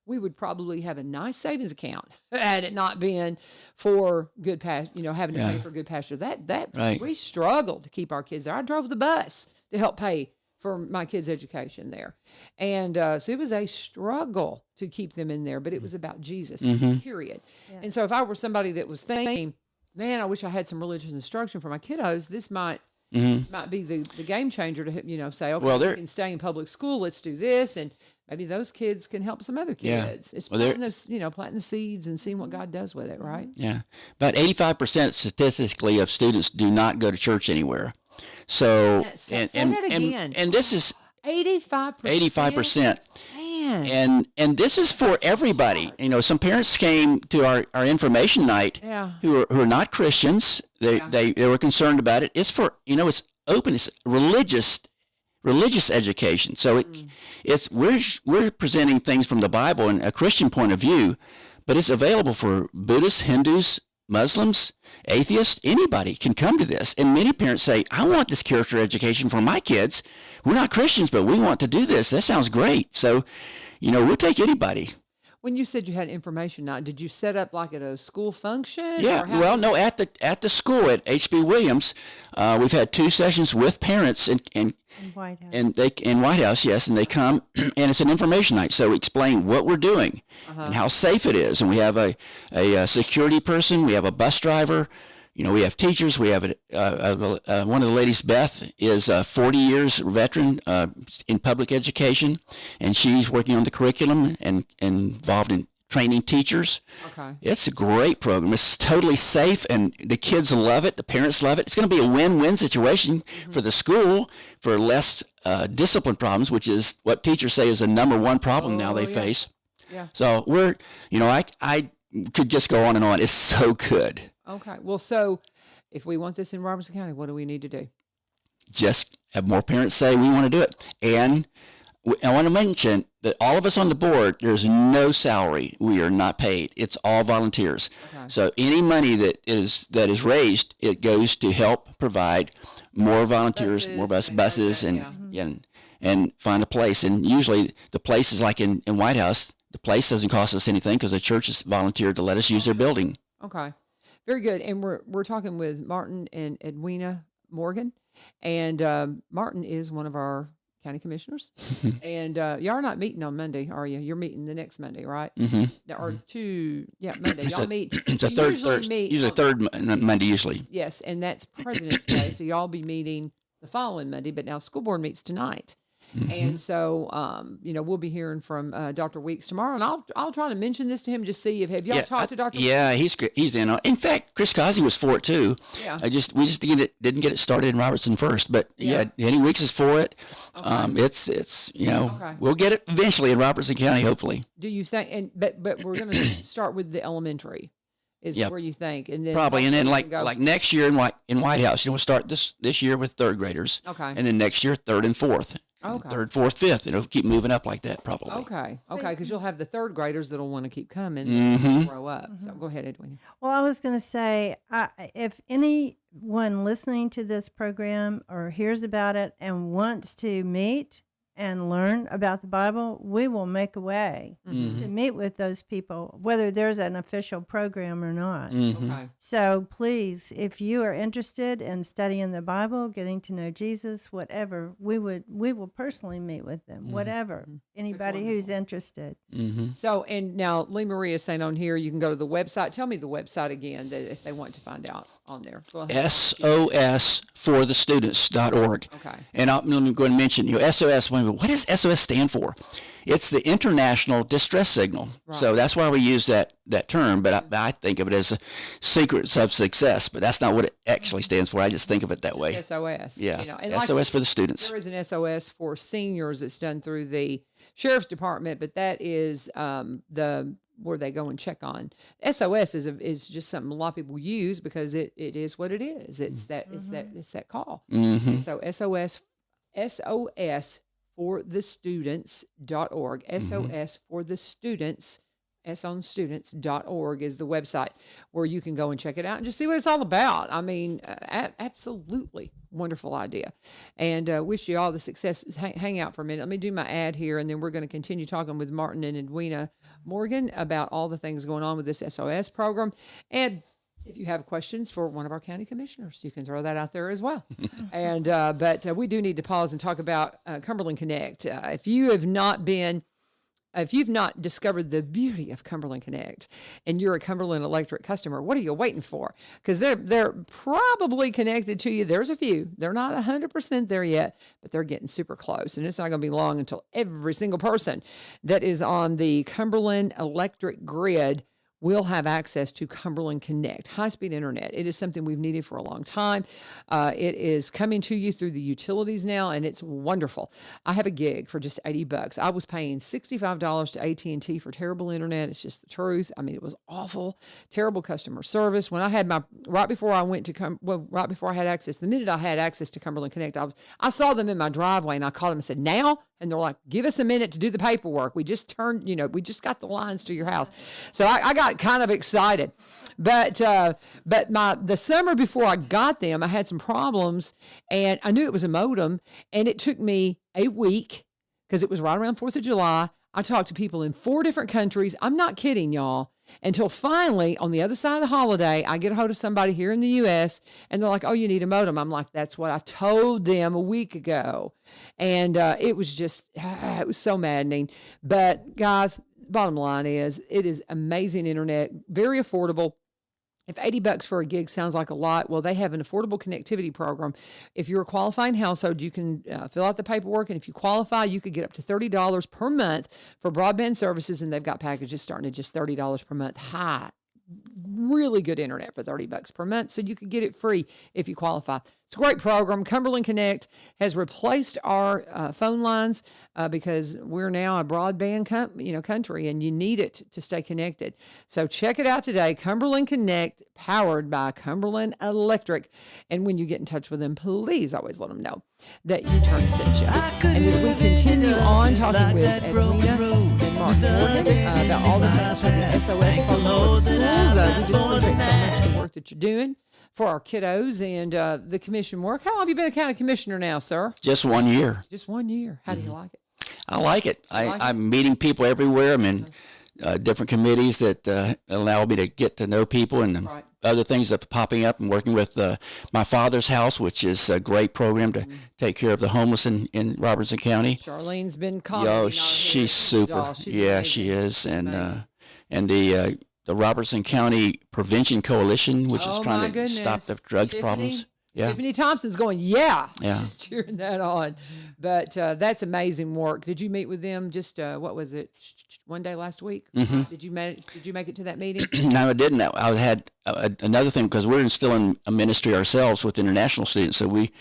we would probably have a nice savings account had it not been for Good Pasture, having to pay for Good Pasture. That we struggled to keep our kids there. I drove the bus to help pay for my kids' education there. And so it was a struggle to keep them in there, but it was about Jesus, period. Yeah. And so if I were somebody that was thinking, man, I wish I had some religious instruction for my kiddos, this might be the game changer to, say, okay, well, you can stay in public school, let's do this. And maybe those kids can help some other kids. Yeah. It's planting the seeds and seeing what God does with it, right? Yeah. About 85% statistically of students do not go to church anywhere. So, say that again. And this is 85%. 85%. Man. And this is for everybody. Some parents came to our information night who are not Christians. They were concerned about it. It's for, it's open. It's religious education. So we're presenting things from the Bible and a Christian point of view, but it's available for Buddhists, Hindus, Muslims, atheists, anybody can come to this. And many parents say, I want this character education for my kids. We're not Christians, but we want to do this. That sounds great. So, we'll take anybody. When you said you had information night, did you set up like at a school function? Yeah, at the school at HB Williams, we've had 2 sessions with parents in White House. And in White House, yes, and they come and it's an information night. So we explain what we're doing and how safe it is. And we have a security person, we have a bus driver, we have teachers. We have one of the ladies, Beth, is a 40 years veteran in public education, and she's working on the curriculum and involved in training teachers. Okay. It's a great program. It's totally safe, and the kids love it. The parents love it. It's going to be a win-win situation for the school for less discipline problems, which is what teachers say is the number one problem now they face. Yeah. So I could just go on and on. It's so good. Okay. Well, so if we want this in Robertson County, what do we need to do? Just have more parents say we want to do it. And I want to mention that all of us on the board, there's no salary. We are not paid. It's all volunteers. Okay. So any money that is raised, it goes to help provide more volunteers, more buses, and find a place. And usually the place is like in White House. The place doesn't cost us anything because the church has volunteered to let us use their building. Okay. Very good. And we're talking with Martin and Edwina Morgan. And Martin is one of our county commissioners. And y'all are not meeting on Monday, are you? You're meeting the next Monday, right? Mm-hmm. Or Monday. Y'all meet. It's a third Monday usually. Yes, and that's President's Day. So y'all be meeting the following Monday. But now school board meets tonight. Mm-hmm. And so, we'll be hearing from Dr. Weeks tomorrow, and I'll try to mention this to him, just see have y'all talked to Dr. Weeks? Yeah, he's in. In fact, Chris Causey was for it too. Yeah. We just didn't get it started in Robertson first, but Danny Weeks is for it. Okay. It's we'll get it eventually in Robertson County, hopefully. Do you think? But we're going to start with the elementary. Is where you think, and then probably, and then like next year in White House, we'll start this year with third graders. Okay. And then next year, third and fourth. Okay. Third, fourth, fifth. It'll keep moving up like that, probably. Okay, because you'll have the third graders that'll want to keep coming and grow up. Mm-hmm. So go ahead, Edwina. Well, I was going to say, if anyone listening to this program or hears about it and wants to meet and learn about the Bible, we will make a way to meet with those people, whether there's an official program or not. Okay. So please, if you are interested in studying the Bible, getting to know Jesus, whatever, we will personally meet with them, whatever, anybody who's interested. So, and now Lee Marie is saying on here, you can go to the website. Tell me the website again if they want to find out on there. Go ahead. SOSforthestudents.org. Okay. And let me go and mention, SOS, what does SOS stand for? It's the International Distress Signal. Right. So that's why we use that term, but I think of it as Secrets of Success, but that's not what it actually stands for. I just think of it that way. SOS. Yeah, and SOS for the students. There is an SOS for seniors that's done through the Sheriff's Department, but that is where they go and check on. SOS is just something a lot of people use because it is what it is. It's that call. And so SOS for the students.org. SOS for the students. SOnStudents.org is the website where you can go and check it out and just see what it's all about. I mean, absolutely wonderful idea. And wish you all the success. Hang out for a minute. Let me do my ad here, and then we're going to continue talking with Martin and Edwina Morgan about all the things going on with this SOS program. And if you have questions for one of our county commissioners, you can throw that out there as well. And but we do need to pause and talk about Cumberland Connect. If you've not discovered the beauty of Cumberland Connect and you're a Cumberland Electric customer, what are you waiting for? Because they're probably connected to you. There's a few. They're not 100% there yet, but they're getting super close. And it's not going to be long until every single person that is on the Cumberland Electric grid will have access to Cumberland Connect, high-speed internet. It is something we've needed for a long time. It is coming to you through the utilities now, and it's wonderful. I have a gig for just $80. I was paying $65 to AT&T for terrible internet. It's just the truth. I mean, it was awful, terrible customer service. When I had right before I had access, the minute I had access to Cumberland Connect, I saw them in my driveway, and I called them and said, "Now?" And they're like, "Give us a minute to do the paperwork. We just we just got the lines to your house." So I got kind of excited. But the summer before I got them, I had some problems, and I knew it was a modem, and it took me a week because it was right around 4th of July. I talked to people in 4 different countries. I'm not kidding, y'all. Until finally, on the other side of the holiday, I get a hold of somebody here in the U.S., and they're like, "Oh, you need a modem." I'm like, "That's what I told them a week ago." And it was just, it was so maddening. But guys, bottom line is, it is amazing internet, very affordable. If $80 for a gig sounds like a lot, well, they have an affordable connectivity program. If you're a qualifying household, you can fill out the paperwork, and if you qualify, you could get up to $30 per month for broadband services, and they've got packages starting at just $30 per month. Really good internet for $30 per month, so you could get it free if you qualify. It's a great program. Cumberland Connect has replaced our phone lines because we're now a broadband country, and you need it to stay connected. So check it out today. Cumberland Connect, powered by Cumberland Electric. And when you get in touch with them, please always let them know that you turned sent you. And as we continue on talking with Edwina and Mark Morgan about all the things from the SOS program for the schools, we just appreciate so much the work that you're doing for our kiddos and the commission work. How long have you been a county commissioner now, sir? Just 1 year. Just 1 year. How do you like it? I like it. I'm meeting people everywhere. I'm in different committees that allow me to get to know people, and other things that are popping up. I'm working with my father's house, which is a great program to take care of the homeless in Robertson County. Charlene's been commenting. She's super. She's amazing. She is. And the Robertson County Prevention Coalition, which is trying to stop the drugs problems. Yeah. Tiffany Thompson's going, yeah. Just cheering that on. But that's amazing work. Did you meet with them just, what was it, one day last week? Mm-hmm. Did you make it to that meeting? No, I didn't. I had another thing, because we're still in a ministry ourselves with international students. So we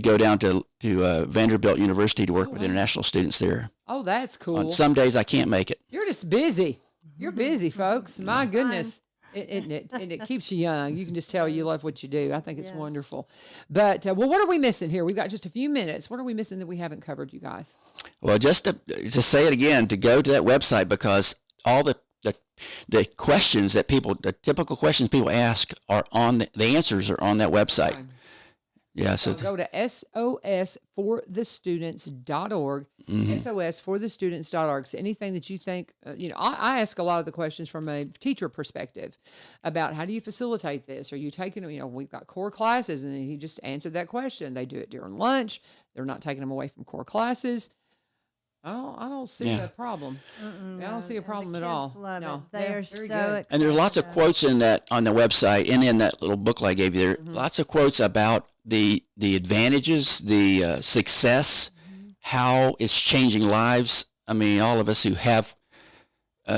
go down to Vanderbilt University to work with international students there. Oh, that's cool. On some days I can't make it. You're just busy. You're busy, folks. My goodness. And it keeps you young. You can just tell you love what you do. I think it's wonderful. But, well, what are we missing here? We've got just a few minutes. What are we missing that we haven't covered, you guys? Well, just to say it again, to go to that website, because all the questions that the typical questions people ask are on the answers are on that website. Yeah, so go to sosforthestudents.org, sosforthestudents.org. So anything that you think, I ask a lot of the questions from a teacher perspective about how do you facilitate this? Are you taking, we've got core classes, and he just answered that question. They do it during lunch. They're not taking them away from core classes. I don't see a problem. I don't see a problem at all. Love no, it. They are very so good. excited. and there's lots of quotes in that on the website and in that little booklet I gave you there. Lots of quotes about the advantages, the success, how it's changing lives. I mean, all of us who have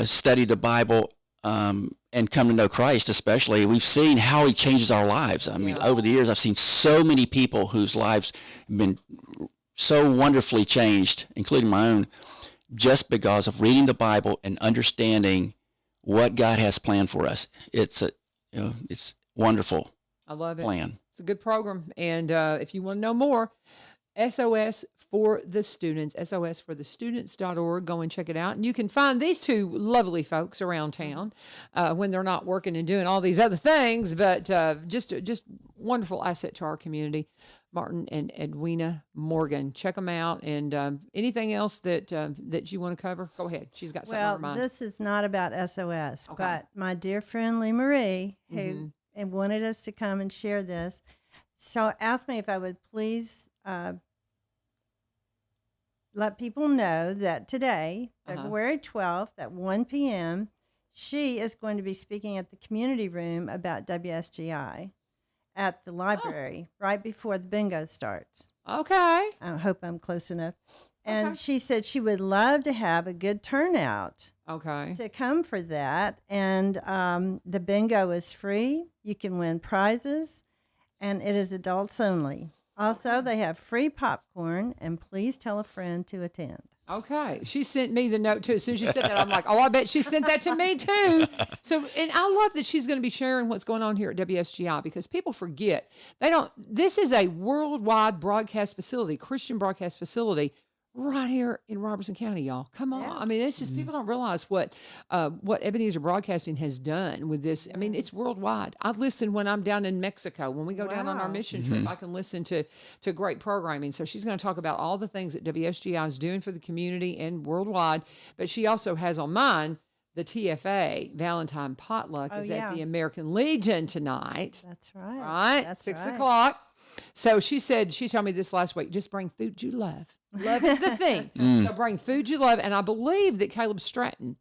studied the Bible and come to know Christ, especially, we've seen how He changes our lives. I mean, over the years, I've seen so many people whose lives have been so wonderfully changed, including my own, just because of reading the Bible and understanding what God has planned for us. It's it's wonderful. I love it. Plan. It's a good program. And if you want to know more, SOS for the Students, sosforthestudents.org. Go and check it out. And you can find these two lovely folks around town when they're not working and doing all these other things, but just wonderful asset to our community. Martin and Edwina Morgan. Check them out. And anything else that you want to cover? Go ahead. She's got something on her mind. This is not about SOS, Okay. but my dear friend Lee Marie, who wanted us to come and share this, so asked me if I would please let people know that today, February 12th at 1 p.m., she is going to be speaking at the community room about WSGI at the library right before the bingo starts. Okay. I hope I'm close enough. And Okay. she said she would love to have a good turnout Okay. to come for that. And the bingo is free. You can win prizes, and it is adults only. Also, they have free popcorn, and please tell a friend to attend. Okay. She sent me the note too. As soon as she said that, I'm like, oh, I bet she sent that to me too. So, and I love that she's going to be sharing what's going on here at WSGI, because people forget this is a worldwide broadcast facility, Christian broadcast facility, right here in Robertson County, y'all. Come on. Yeah. I mean, it's just people don't realize what Ebenezer Broadcasting has done with this. I mean, it's worldwide. I listen when I'm down in Mexico. When we go down on our Wow. mission trip, I can listen to great programming. So she's going to talk about all the things that WSGI is doing for the community and worldwide. But she also has on mine the TFA Valentine Potluck is at the American Legion tonight. That's right. Right? That's 6 right. o'clock. So she told me this last week, just bring food you love. Love is the thing. So bring food you love. And I believe that Caleb Stratton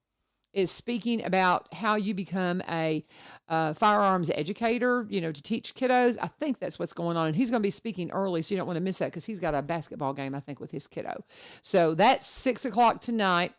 is speaking about how you become a firearms educator, to teach kiddos. I think that's what's going on. And he's going to be speaking early, so you don't want to miss that, because he's got a basketball game, I think, with his kiddo. So that's 6 o'clock tonight.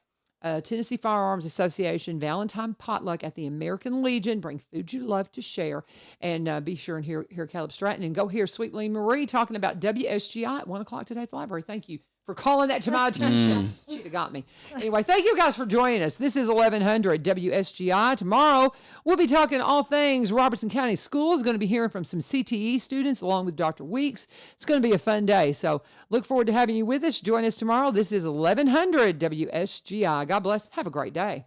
Tennessee Firearms Association Valentine Potluck at the American Legion. Bring food you love to share, and be sure and hear Caleb Stratton, and go hear Sweet Lee Marie talking about WSGI at 1 o'clock today at the library. Thank you for calling that to my attention. She'd have got me. Anyway, thank you guys for joining us. This is 1100 WSGI. Tomorrow, we'll be talking all things Robertson County Schools. Going to be hearing from some CTE students along with Dr. Weeks. It's going to be a fun day. So look forward to having you with us. Join us tomorrow. This is 1100 WSGI. God bless. Have a great day.